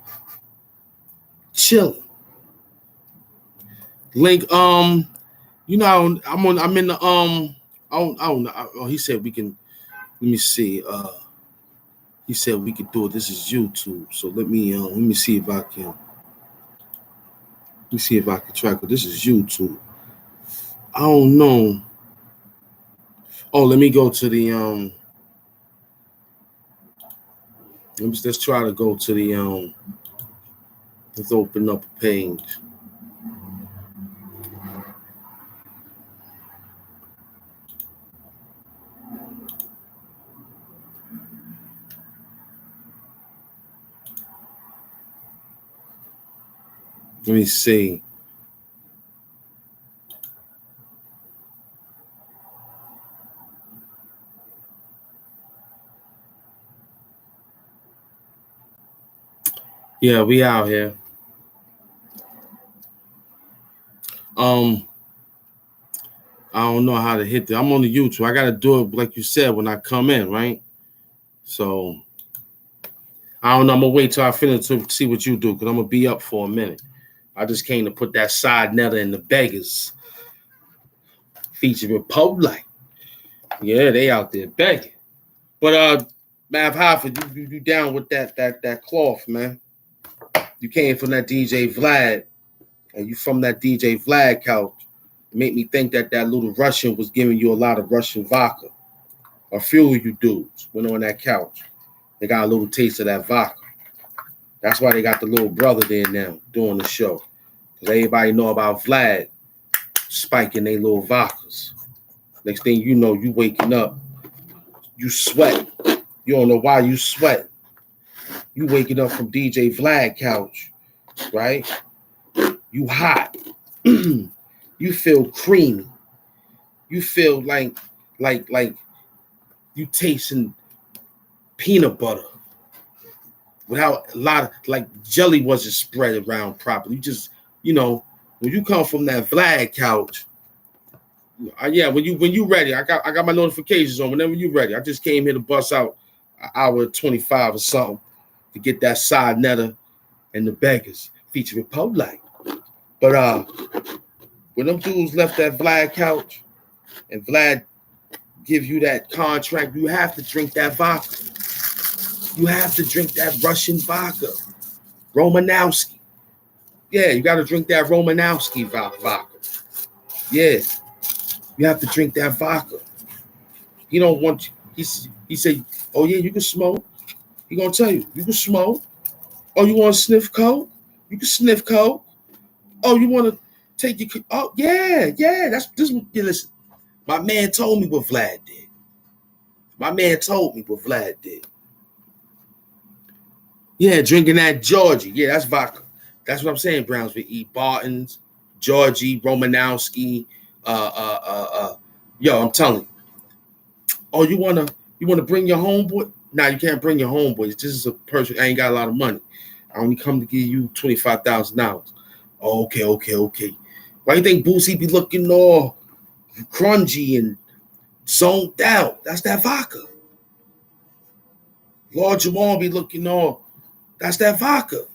Chilling. Link, you know, I'm in the I don't know. Oh, he said we can, let me see. He said we could do it. This is YouTube. So let me see if I can. Let me see if I can track it. This is YouTube. I don't know. Oh, let me go to the let's try to go to the let's open up a page. Let me see. Yeah, we out here. I don't know how to hit it. I'm on the YouTube. I gotta do it like you said when I come in, right? So I don't know. I'm gonna wait till I finish to see what you do because I'm gonna be up for a minute. I just came to put that side netter in the beggars. Featuring POORLITE. Yeah, they out there begging. But Mav Hofford, you down with that cloth, man. You came from that DJ Vlad, and you from that DJ Vlad couch. It made me think that little Russian was giving you a lot of Russian vodka. A few of you dudes went on that couch. They got a little taste of that vodka. That's why they got the little brother there now doing the show. Because everybody know about Vlad spiking their little vodkas. Next thing you know, you waking up, you sweat. You don't know why you sweat. You waking up from DJ Vlad couch, right? You hot. You feel creamy. You feel like you tasting peanut butter without a lot of, like, jelly wasn't spread around properly. You just, you know, when you come from that Vlad couch, yeah, when you ready, I got my notifications on. Whenever you ready, I just came here to bust out an hour 25 or something to get that side netter and the beggars featuring POORLITE. But when them dudes left that Vlad couch and Vlad give you that contract, you have to drink that vodka. You have to drink that Russian vodka, Romanowski. Yeah, you got to drink that Romanowski vodka. Yeah, you have to drink that vodka. He don't want you. He said, oh yeah, you can smoke. He gonna tell you, you can smoke. Oh, you want to sniff coke? You can sniff coke. Oh, you want to take your, oh yeah, that's this. Yeah, listen, my man told me what Vlad did. My man told me what Vlad did. Yeah, drinking that Georgie. Yeah, that's vodka. That's what I'm saying. Brownsville E. Barton's, Georgie, Romanowski. Yo, I'm telling you. Oh, you wanna bring your homeboy? Nah, you can't bring your homeboy. This is a person. I ain't got a lot of money. I only come to give you $25,000. Oh, okay. Why you think Boosie be looking all grungy and zoned out? That's that vodka. Lord Jamal be looking all. That's that vodka.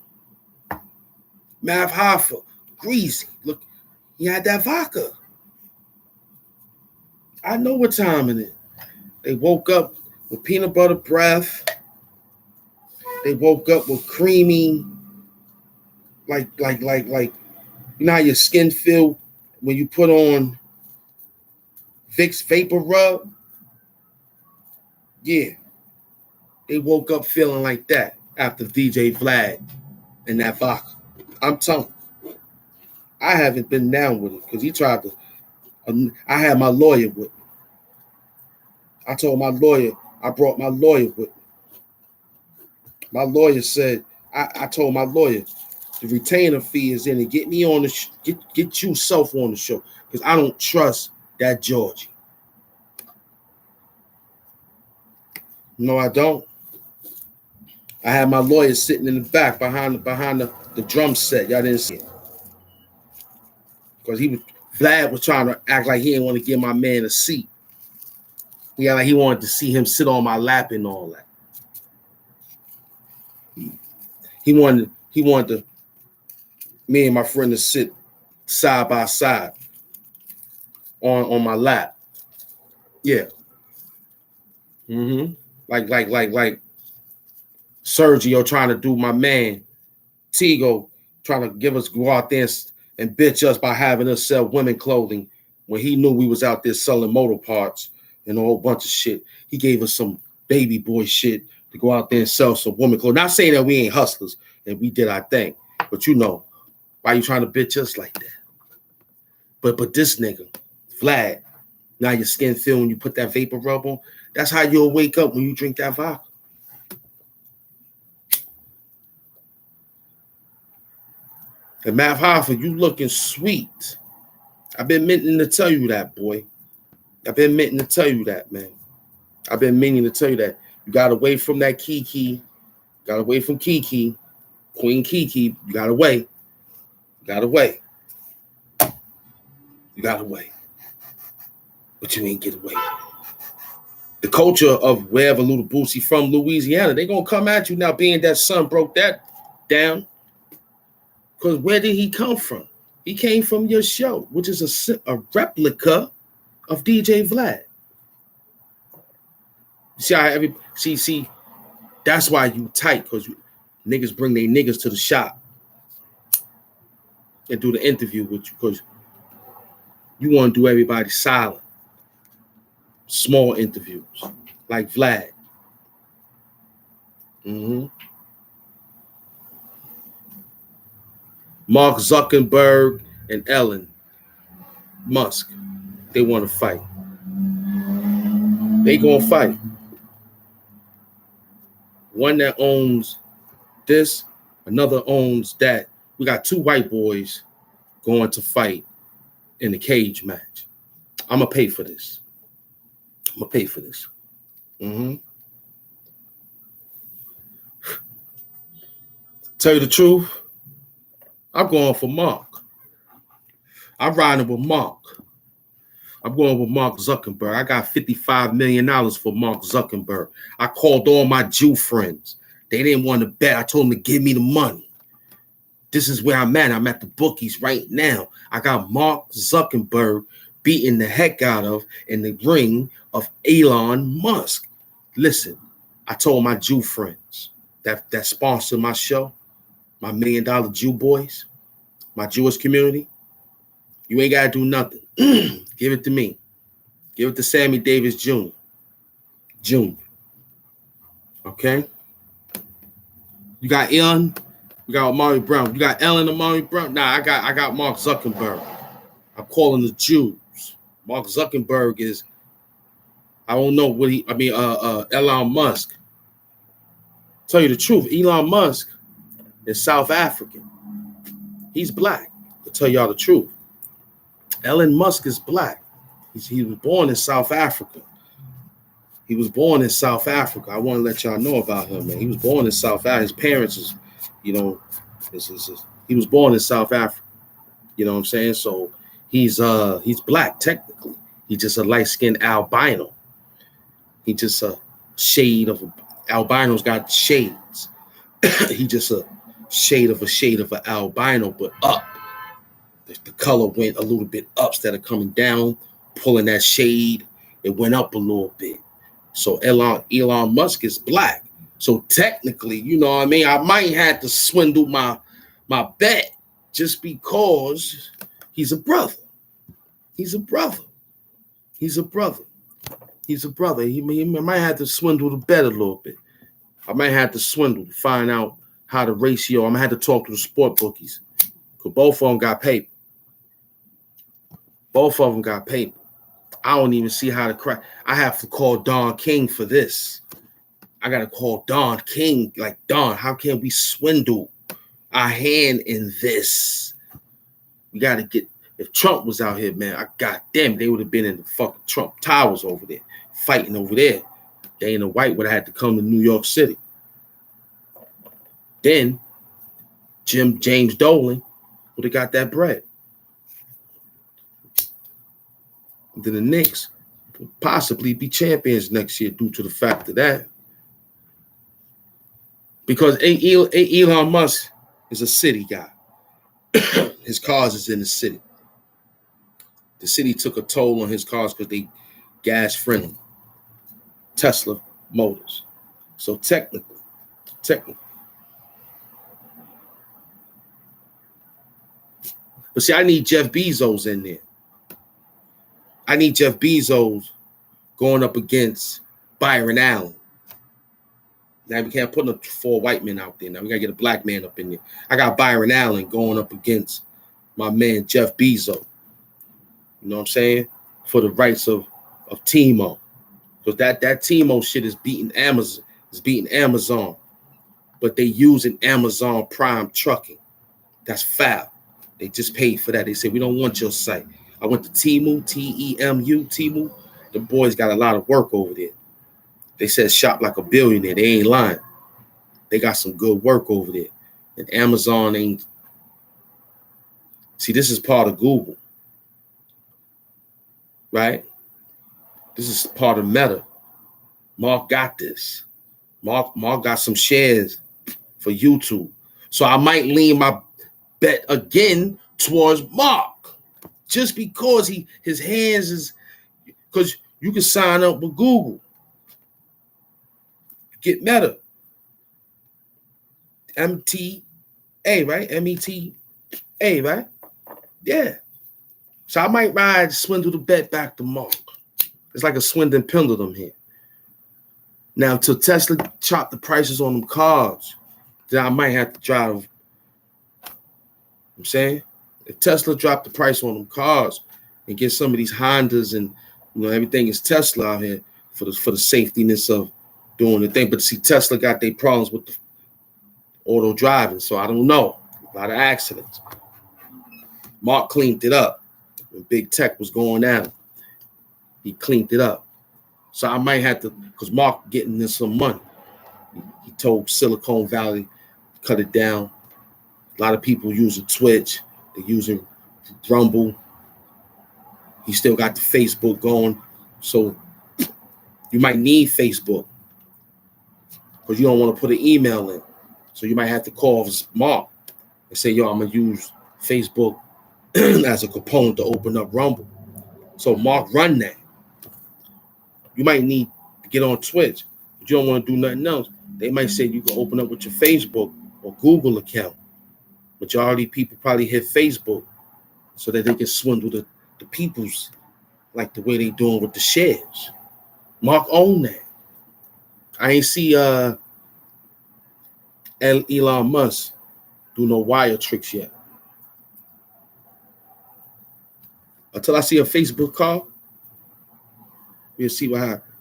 Mav Hoffa, greasy. Look, he had that vodka. I know what time it is. They woke up with peanut butter breath. They woke up with creamy, like, you know how your skin feel when you put on Vicks Vapor Rub? Yeah. They woke up feeling like that after DJ Vlad and that vodka. I'm telling you, I haven't been down with it because he tried to. I had my lawyer with me. I told my lawyer, I brought my lawyer with me. My lawyer said, I told my lawyer, the retainer fee is in it. Get me on the get yourself on the show because I don't trust that Georgie. No, I don't. I had my lawyer sitting in the back behind the drum set. Y'all didn't see it because Vlad was trying to act like he didn't want to give my man a seat. Yeah, like he wanted to see him sit on my lap and all that. He wanted me and my friend to sit side by side on my lap. Yeah. Like Sergio trying to do my man Tigo, trying to go out there and bitch us by having us sell women clothing when he knew we was out there selling motor parts and a whole bunch of shit. He gave us some baby boy shit to go out there and sell some women clothing. Not saying that we ain't hustlers and we did our thing, but you know, why you trying to bitch us like that? But this nigga, Vlad, now your skin feel when you put that vapor rub on. That's how you'll wake up when you drink that vodka. And Matt Hoffa, you looking sweet. I've been meaning to tell you that, boy. I've been meaning to tell you that, man. I've been meaning to tell you that. You got away from that Kiki. Got away from Kiki. Queen Kiki. You got away. You got away. You got away. But you ain't get away. The culture of wherever Little Boosie from Louisiana, they gonna come at you now being that son broke that down. Because where did he come from? He came from your show, which is a replica of DJ Vlad. See how see, that's why you tight, because niggas bring their niggas to the shop and do the interview with you, because you want to do everybody silent. Small interviews, like Vlad. Mark Zuckerberg and Elon Musk, they want to fight. They gonna fight. One that owns this, another owns that. We got two white boys going to fight in a cage match. I'm gonna pay for this. I'm gonna pay for this. Tell you the truth, I'm going for Mark. I'm riding with Mark. I'm going with Mark Zuckerberg. I got $55 million for Mark Zuckerberg. I called all my Jew friends. They didn't want to bet. I told them to give me the money. This is where I'm at. I'm at the bookies right now. I got Mark Zuckerberg beating the heck out of in the ring of Elon Musk. Listen, I told my Jew friends that sponsor my show, my $1 million Jew boys, my Jewish community, you ain't got to do nothing. Give it to me. Give it to Sammy Davis Jr. Okay? You got Elon. You got Amari Brown. You got Ellen Amari Brown. Nah, I got Mark Zuckerberg. I'm calling the Jews. Mark Zuckerberg is, I don't know what Elon Musk. Tell you the truth, Elon Musk is South African. He's black, to tell y'all the truth. Elon Musk is black. He was born in South Africa. He was born in South Africa. I want to let y'all know about him, man. He was born in South Africa. His parents is, he was born in South Africa. You know what I'm saying? So he's black technically. He's just a light-skinned albino. He just a shade of albinos got shades. He just a shade of an albino, but up. The color went a little bit up instead of coming down, pulling that shade. It went up a little bit. So Elon Musk is black. So technically, you know what I mean? I might have to swindle my bet just because he's a brother. He's a brother. He might have to swindle the bet a little bit. I might have to swindle to find out how the ratio. I'm going to have to talk to the sport bookies because both of them got paper. Both of them got paper. I don't even see how to crack. I have to call Don King for this. I got to call Don King. Like, Don, how can we swindle our hand in this? We got to get, if Trump was out here, man, goddamn, they would have been in the fucking Trump Towers over there, fighting over there. Dana White would have had to come to New York City. Then James Dolan would have got that bread. Then the Knicks could possibly be champions next year due to the fact of that. Because Elon Musk is a city guy. His cars is in the city. The city took a toll on his cars because they gas friendly. Tesla Motors. So technically. But see, I need Jeff Bezos in there. I need Jeff Bezos going up against Byron Allen. Now we can't put no 4 white men out there. Now we gotta get a black man up in there. I got Byron Allen going up against my man Jeff Bezos. You know what I'm saying? For the rights of Timo. Because that Timo shit is beating Amazon. But they using Amazon Prime trucking. That's foul. They just paid for that. They said, we don't want your site. I went to Temu, T-E-M-U, Temu. The boys got a lot of work over there. They said shop like a billionaire. They ain't lying. They got some good work over there. And Amazon ain't. See, this is part of Google. Right? This is part of Meta. Mark got this. Mark got some shares for YouTube. So I might lean my bet again towards Mark. Just because his hands is, because you can sign up with Google. Get Meta. M-T-A, right? M-E-T-A, right? Yeah. So I might swindle the bet back to Mark. It's like a swindling pendulum here. Now, until Tesla chop the prices on them cars, then I might have to drive. I'm saying, if Tesla dropped the price on them cars and get some of these Hondas and everything is Tesla out here for the safetyness of doing the thing. But see, Tesla got their problems with the auto driving, so I don't know. A lot of accidents. Mark cleaned it up when big tech was going down. He cleaned it up. So I might have to, because Mark getting in some money. He told Silicon Valley to cut it down. A lot of people using Twitch. They're using Rumble. He still got the Facebook going. So you might need Facebook because you don't want to put an email in. So you might have to call Mark and say, yo, I'm going to use Facebook as a component to open up Rumble. So Mark run that. You might need to get on Twitch, but you don't want to do nothing else. They might say you can open up with your Facebook or Google account. Majority of people probably hit Facebook so that they can swindle the peoples like the way they doing with the shares. Mark own that. I ain't see Elon Musk do no wire tricks yet. Until I see a Facebook call, we'll see what happens.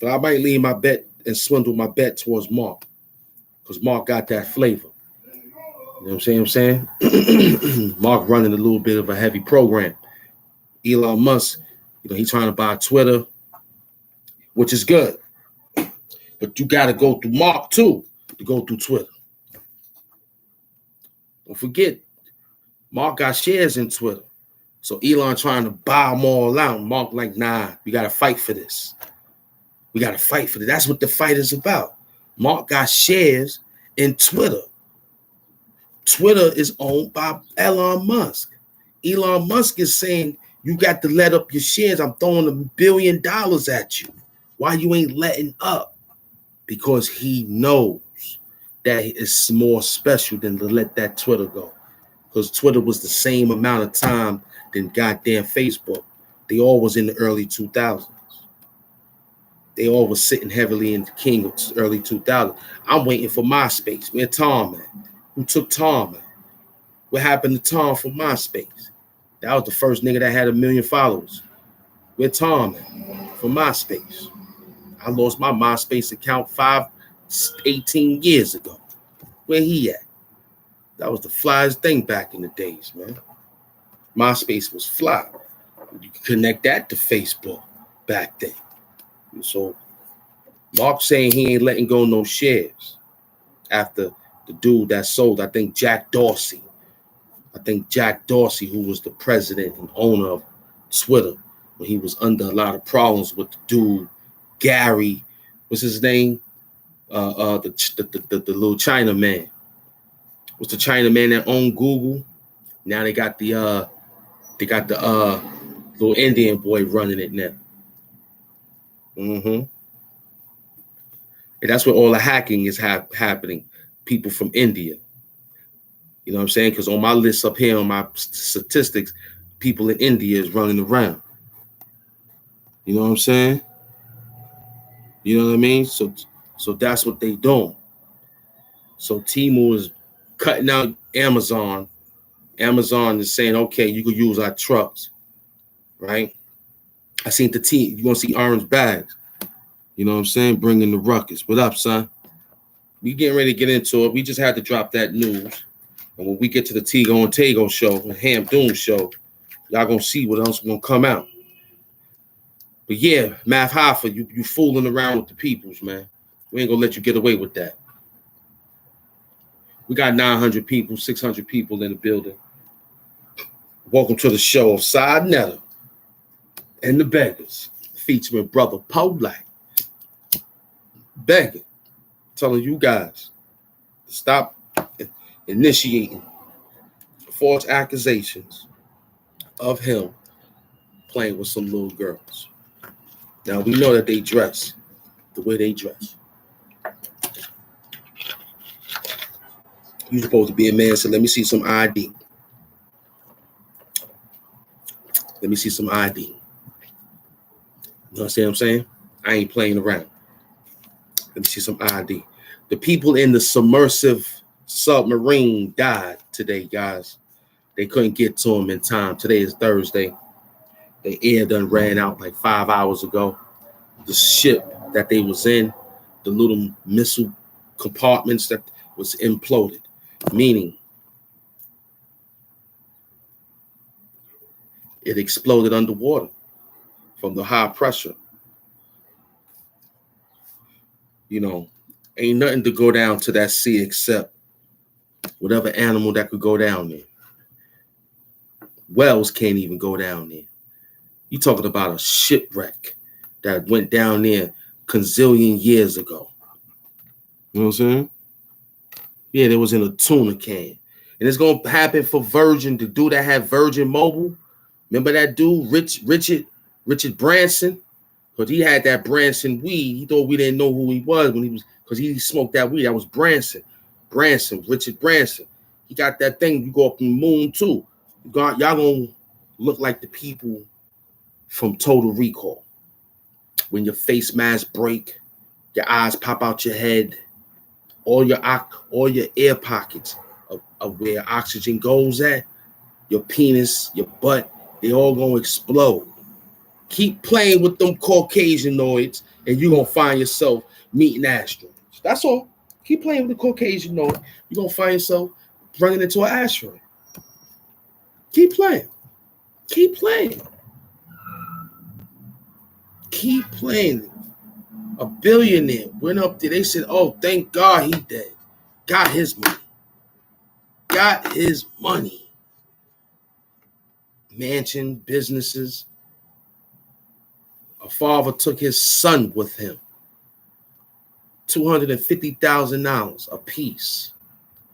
But I might lean my bet and swindle my bet towards Mark because Mark got that flavor. You know what I'm saying? Mark running a little bit of a heavy program. Elon Musk, he's trying to buy Twitter, which is good. But you got to go through Mark too to go through Twitter. Don't forget, Mark got shares in Twitter. So Elon trying to buy them all out. Mark like, nah, we got to fight for this. We got to fight for this. That's what the fight is about. Mark got shares in Twitter. Twitter is owned by Elon Musk. Elon Musk is saying, you got to let up your shares. I'm throwing $1 billion at you. Why you ain't letting up? Because he knows that it's more special than to let that Twitter go. Because Twitter was the same amount of time than goddamn Facebook. They all was in the early 2000s. They all was sitting heavily in the king of early 2000s. I'm waiting for MySpace. Where Tom at? Who took Tom at? What happened to Tom from MySpace? That was the first nigga that had 1 million followers. Where Tom at? From MySpace. I lost my MySpace account 18 years ago. Where he at? That was the flyest thing back in the days, man. MySpace was fly. You could connect that to Facebook back then. So Mark saying he ain't letting go no shares after the dude that sold, I think Jack Dorsey, who was the president and owner of Twitter, when he was under a lot of problems with the dude, Gary, what's his name? the little China man. Was the China man that owned Google? Now they got the little Indian boy running it now. And that's where all the hacking is happening. People from India. You know what I'm saying? Because on my list up here, on my statistics, people in India is running around. You know what I'm saying? You know what I mean? So that's what they doing. So Temu is cutting out Amazon. Amazon is saying, okay, you can use our trucks, right? I seen the team. You're going to see orange bags. You know what I'm saying? Bringing the ruckus. What up, son? We getting ready to get into it. We just had to drop that news. And when we get to the Tego and Tego show, the HAMP Doom show, y'all going to see what else is going to come out. But yeah, Math Hoffa, you fooling around with the peoples, man. We ain't going to let you get away with that. We got 900 people, 600 people in the building. Welcome to the show of Side NETER and the Beggers, featuring brother POORLITE. Begging, telling you guys to stop initiating false accusations of him playing with some little girls. Now, we know that they dress the way they dress. You're supposed to be a man, so let me see some ID. Let me see some ID. You know what I'm saying? I ain't playing around. Let me see some ID. The people in the submersive submarine died today, guys. They couldn't get to them in time. Today is Thursday. The air done ran out like 5 hours ago. The ship that they was in, the little missile compartments that was imploded, meaning it exploded underwater from the high pressure. You know, ain't nothing to go down to that sea except whatever animal that could go down there. Whales can't even go down there. You talking about a shipwreck that went down there gazillion years ago. You know what I'm saying? Yeah, there was in a tuna can. And it's going to happen for Virgin, the dude that had Virgin Mobile. Remember that dude, Richard Branson? Because he had that Branson weed. He thought we didn't know who he was when he was, because he smoked that weed. That was Branson, Richard Branson. He got that thing. You go up in the moon too. Y'all gonna look like the people from Total Recall. When your face mask break, your eyes pop out your head, all your air pockets of where oxygen goes at, your penis, your butt, they all gonna explode. Keep playing with them Caucasianoids, and you're gonna find yourself meeting asteroids. That's all. Keep playing with the Caucasianoid, you're gonna find yourself running into an asteroid. Keep playing. Keep playing. Keep playing. A billionaire went up there. They said, oh, thank God he dead. Got his money. Got his money. Mansion, businesses. A father took his son with him. $250,000 a piece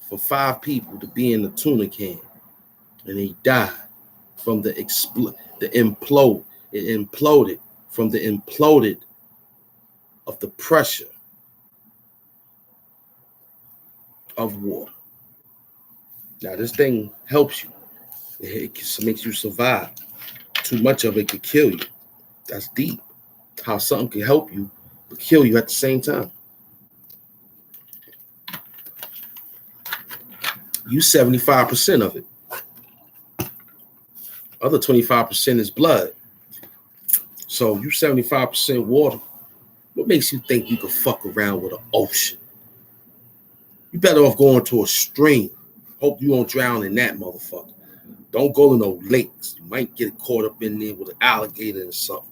for 5 people to be in the tuna can. And he died from the implode. It imploded from the imploded of the pressure of water. Now, this thing helps you. It makes you survive. Too much of it could kill you. That's deep. How something can help you but kill you at the same time. You 75% of it. Other 25% is blood. So you 75% water. What makes you think you can fuck around with an ocean? You better off going to a stream. Hope you won't drown in that motherfucker. Don't go to no lakes. You might get caught up in there with an alligator or something.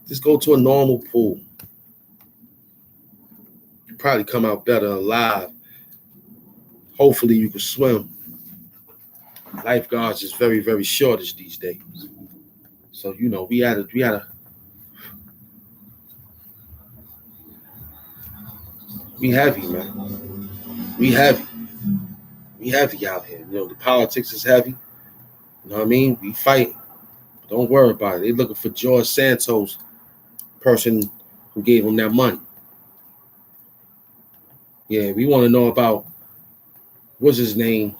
Just go to a normal pool. You probably come out better alive. Hopefully you can swim. Lifeguards is very, very shortage these days. So, you know, we had a We heavy, man. We heavy. We heavy out here. You know, the politics is heavy. You know what I mean? We fight. Don't worry about it. They looking for George Santos, person who gave him that money. Yeah, we want to know about what's his name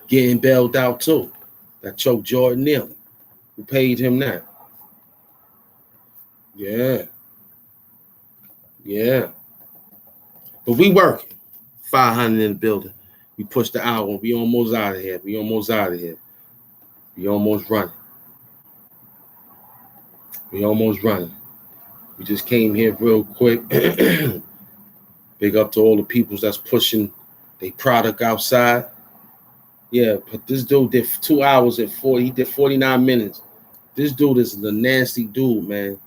getting bailed out too. That choked Jordan Neal. Who paid him that? Yeah. Yeah. But we working. 500 in the building. We pushed the hour. We almost out of here. We almost running. We almost running. We just came here real quick. Big up to all the peoples that's pushing their product outside. Yeah, but this dude did 2 hours and 40. He did 49 minutes. This dude is a nasty dude, man.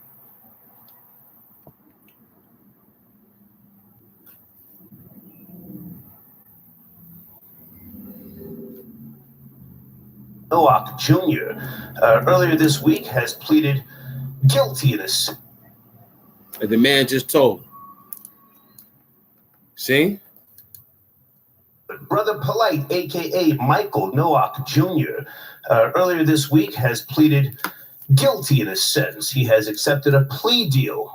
Nowak Jr. Earlier this week has pleaded guilty in this. And the man just told him. See? Brother Polite, a.k.a. Michael Nowak Jr., earlier this week has pleaded guilty in a sentence. He has accepted a plea deal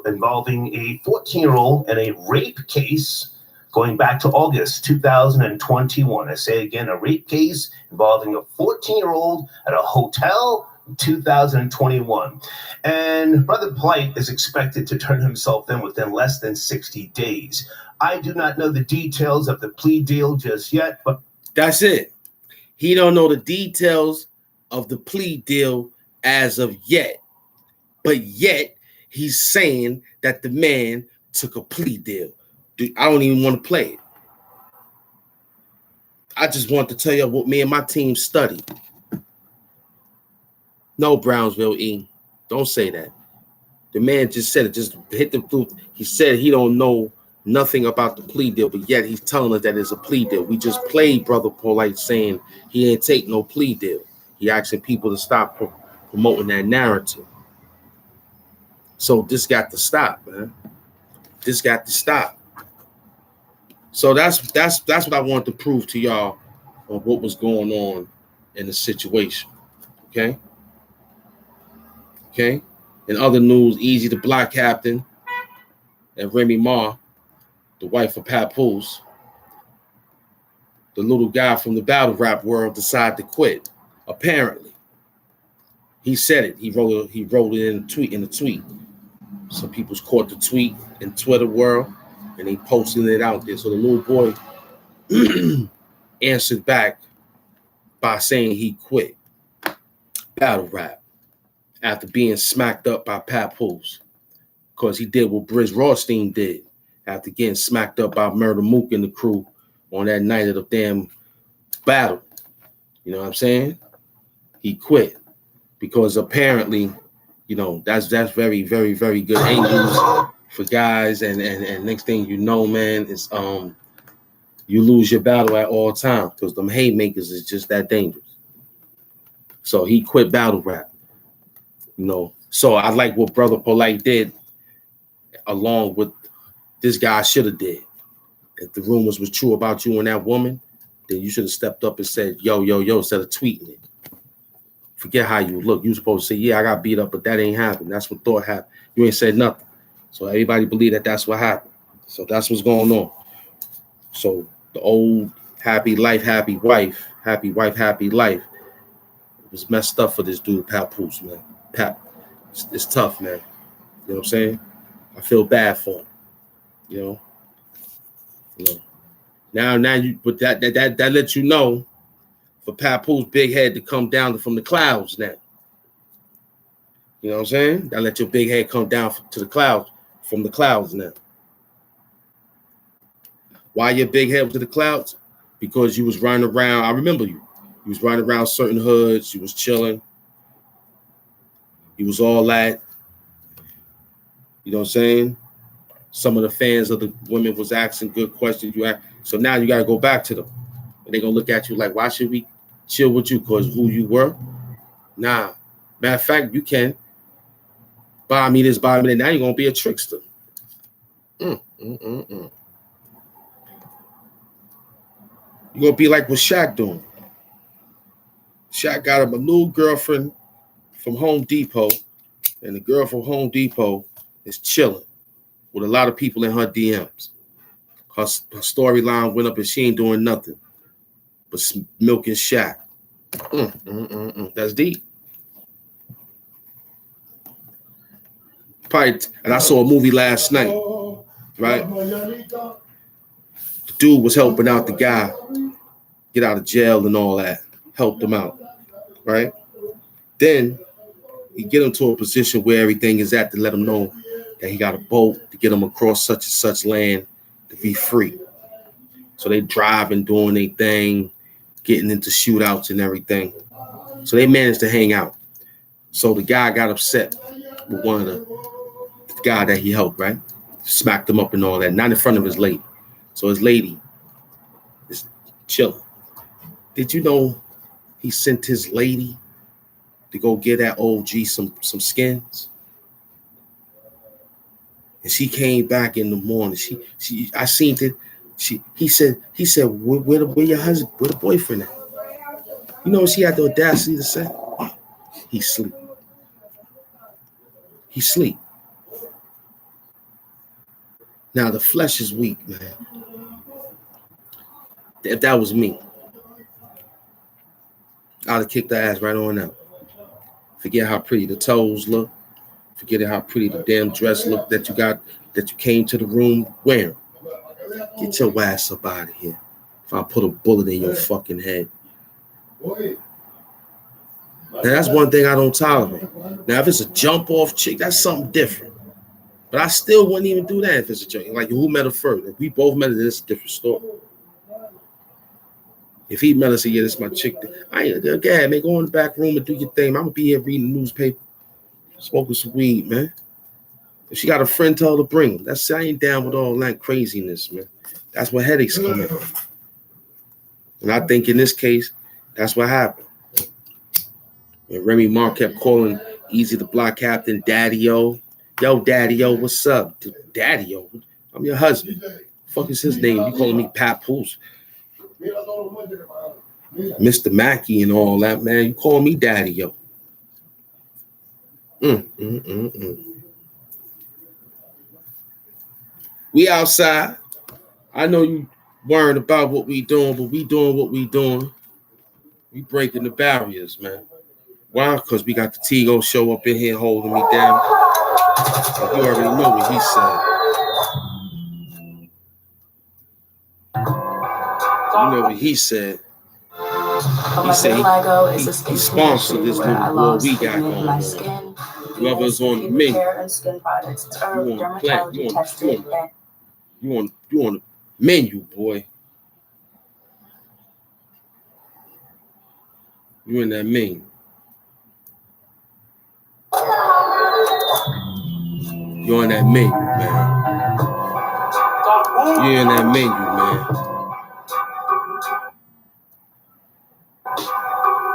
involving a 14-year-old and a rape case going back to August 2021. I say again, a rape case involving a 14-year-old at a hotel in 2021. And Brother Polite is expected to turn himself in within less than 60 days. I do not know the details of the plea deal just yet, but that's it. He don't know the details of the plea deal as of yet. But yet, he's saying that the man took a plea deal. Dude, I don't even want to play it. I just want to tell you what me and my team studied. No, Brownsville E. Don't say that. The man just said it. Just hit the truth. He said he don't know nothing about the plea deal, but yet he's telling us that it's a plea deal. We just played Brother Polite saying he ain't take no plea deal. He asking people to stop promoting that narrative. So this got to stop, man. This got to stop. So that's what I wanted to prove to y'all on what was going on in the situation. Okay. Okay. In other news, Easy the Block Captain and Remy Ma, the wife of Papoose, the little guy from the battle rap world, decided to quit. Apparently, he said it. He wrote it in a tweet. Some people's caught the tweet in Twitter world, and they posted it out there. So the little boy answered back by saying he quit battle rap after being smacked up by Papoose, because he did what Briz Rothstein did after getting smacked up by Murder Mook and the crew on that night of the damn battle. You know what I'm saying? He quit because apparently, you know, that's very, very, very good angles for guys. And next thing you know, man, it's you lose your battle at all times because them haymakers is just that dangerous. So he quit battle rap. You know, so I like what Brother Polite did, along with this guy should have did. If the rumors was true about you and that woman, then you should have stepped up and said, yo, instead of tweeting it. Forget how you look. You supposed to say, yeah, I got beat up, but that ain't happened. That's what thought happened. You ain't said nothing. So everybody believe that that's what happened. So that's what's going on. So the old happy life, happy wife, happy life. It was messed up for this dude, Papoose, man. It's tough, man. You know what I'm saying? I feel bad for him. You know. Now you, but that lets you know for Papoose big head to come down from the clouds now. You know what I'm saying? That let your big head come down to the clouds, from the clouds now. Why your big head to the clouds? Because you was running around. I remember you. You was running around certain hoods. You was chilling. You was all that. You know what I'm saying? Some of the fans of the women was asking good questions. So now you got to go back to them. And they're going to look at you like, why should we chill with you? Because who you were? Nah. Matter of fact, you can buy me this, buy me that. Now you're going to be a trickster. You're gonna be like what Shaq doing. Shaq got him a new girlfriend from Home Depot, and the girl from Home Depot is chilling with a lot of people in her DMs. Her storyline went up and she ain't doing nothing but milking Shaq. That's deep. Probably, and I saw a movie last night, right? The dude was helping out the guy get out of jail and all that. Helped him out, right? Then he get him to a position where everything is at to let him know that he got a boat to get him across such and such land to be free. So they driving, doing their thing, getting into shootouts and everything. So they managed to hang out. So the guy got upset with one of the guy that he helped, right? Smacked him up and all that, not in front of his lady. So his lady is chilling. Did you know he sent his lady to go get that OG some skins? And she came back in the morning. I seen it. He said, where your husband, where the boyfriend at? You know what she had the audacity to say? He sleep. He sleep. Now the flesh is weak, man. If that was me, I'd have kicked her ass right on out. Forget how pretty the toes look. Forget how pretty the damn dress looked that you got, that you came to the room wearing. Get your ass up out of here. If I put a bullet in your fucking head. Now that's one thing I don't tolerate. Now if it's a jump off chick, that's something different. But I still wouldn't even do that if it's a jump. Like who met her first? If we both met her, then it's a different story. If he met her and said, yeah, this is my chick. I ain't, go ahead, man, go in the back room and do your thing. I'm gonna be here reading the newspaper, smoking some weed, man. If she got a friend, tell her to bring him. I ain't down with all that craziness, man. That's where headaches come in. And I think in this case, that's what happened. And Remy Mark kept calling Easy the Block Captain Daddy-O. Yo, Daddy-O, what's up? Daddy-O, I'm your husband. Fuck is his name? You calling me Papoose? Mr. Mackey and all that, man. You call me Daddy-O. We outside. I know you worried about what we doing, but we doing what we doing. We breaking the barriers, man. Why? Because we got the Tigo show up in here holding me down. And you already know what he said. You know what he said. He said he sponsored this little war we got going on. Whoever's on the menu, you on the menu, boy. You in that menu. You're on that menu, man. You're in that menu, man.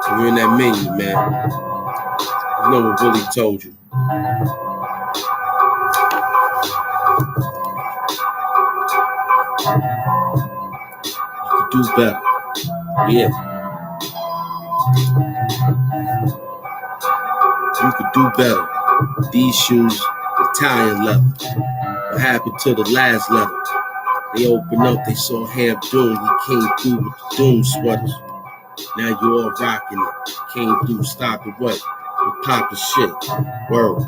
You're in that menu, man. You know what Willie told you. You could do better. Yeah. You could do better. These shoes, Italian leather. What happened to the last leather? They opened up, they saw HAMP Doom. He came through with the Doom sweaters. Now you all rocking it. Came through, stopping what? And popping shit. Word.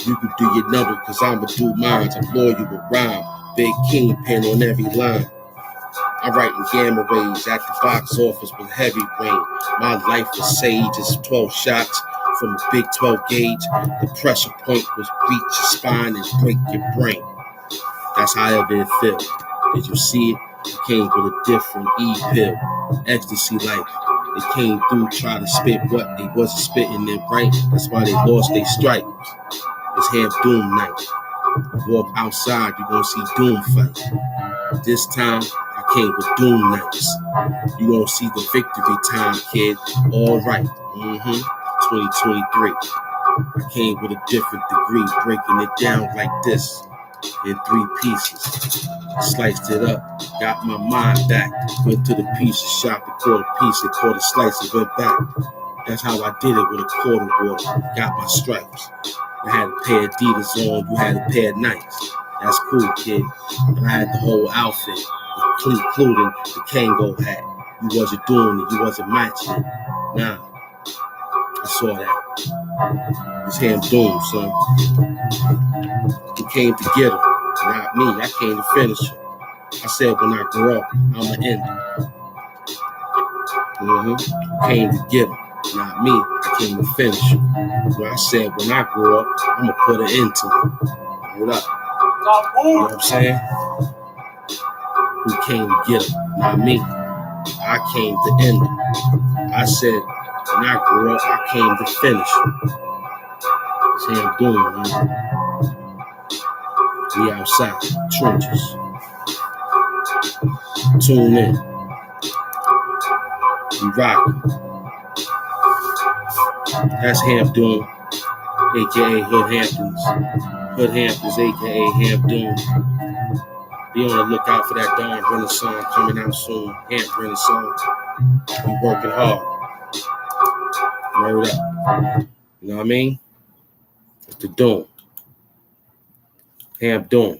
You could do your number, cause I'ma do mine. I'm loyal with rhyme. Big kingpin on every line. I'm writing gamma rays at the box office with heavy rain. My life was sage. It's 12 shots from a big 12 gauge. The pressure point was bleach your spine and break your brain. That's however it felt. Did you see it? It came with a different E-pill. Ecstasy life. They came through, trying to spit what they wasn't spitting their right. That's why they lost their stripes. It's HAMP Doom night. Walk outside, you're gonna see Doom fight. This time, I came with Doom nights. You gonna see the victory time, kid. All right. 2023. I came with a different degree, breaking it down like this. in 3 pieces. Sliced it up, got my mind back. Went to the pizza shop and caught a piece and caught a slice and went back. That's how I did it with a quart of water. Got my stripes. I had a pair of Adidas on, you had a pair of Nikes. That's cool, kid. But I had the whole outfit, including the Kango hat. You wasn't doing it, you wasn't matching it. Nah, I saw that. It's HAMP Doom, son. He came to get him, not me. I came to finish him. I said when I grow up, I'ma end it. Came to get him, not me. I came to finish him. When I said when I grow up, I'ma put an end to him. Hold up. You know what I'm saying? Who came to get him, not me. I came to end him. I said when I grew up, I came to finish him. It's HAMP Doom, man. We outside, trenches. Tune in. We rockin'. That's HAMP Doom, aka Hood Hamptons. Hood Hamptons, aka HAMP Doom. Be on the lookout for that darn Renaissance coming out soon. HAMP Renaissance. We working hard. Word up. You know what I mean? It's the Doom. HAMP Doom.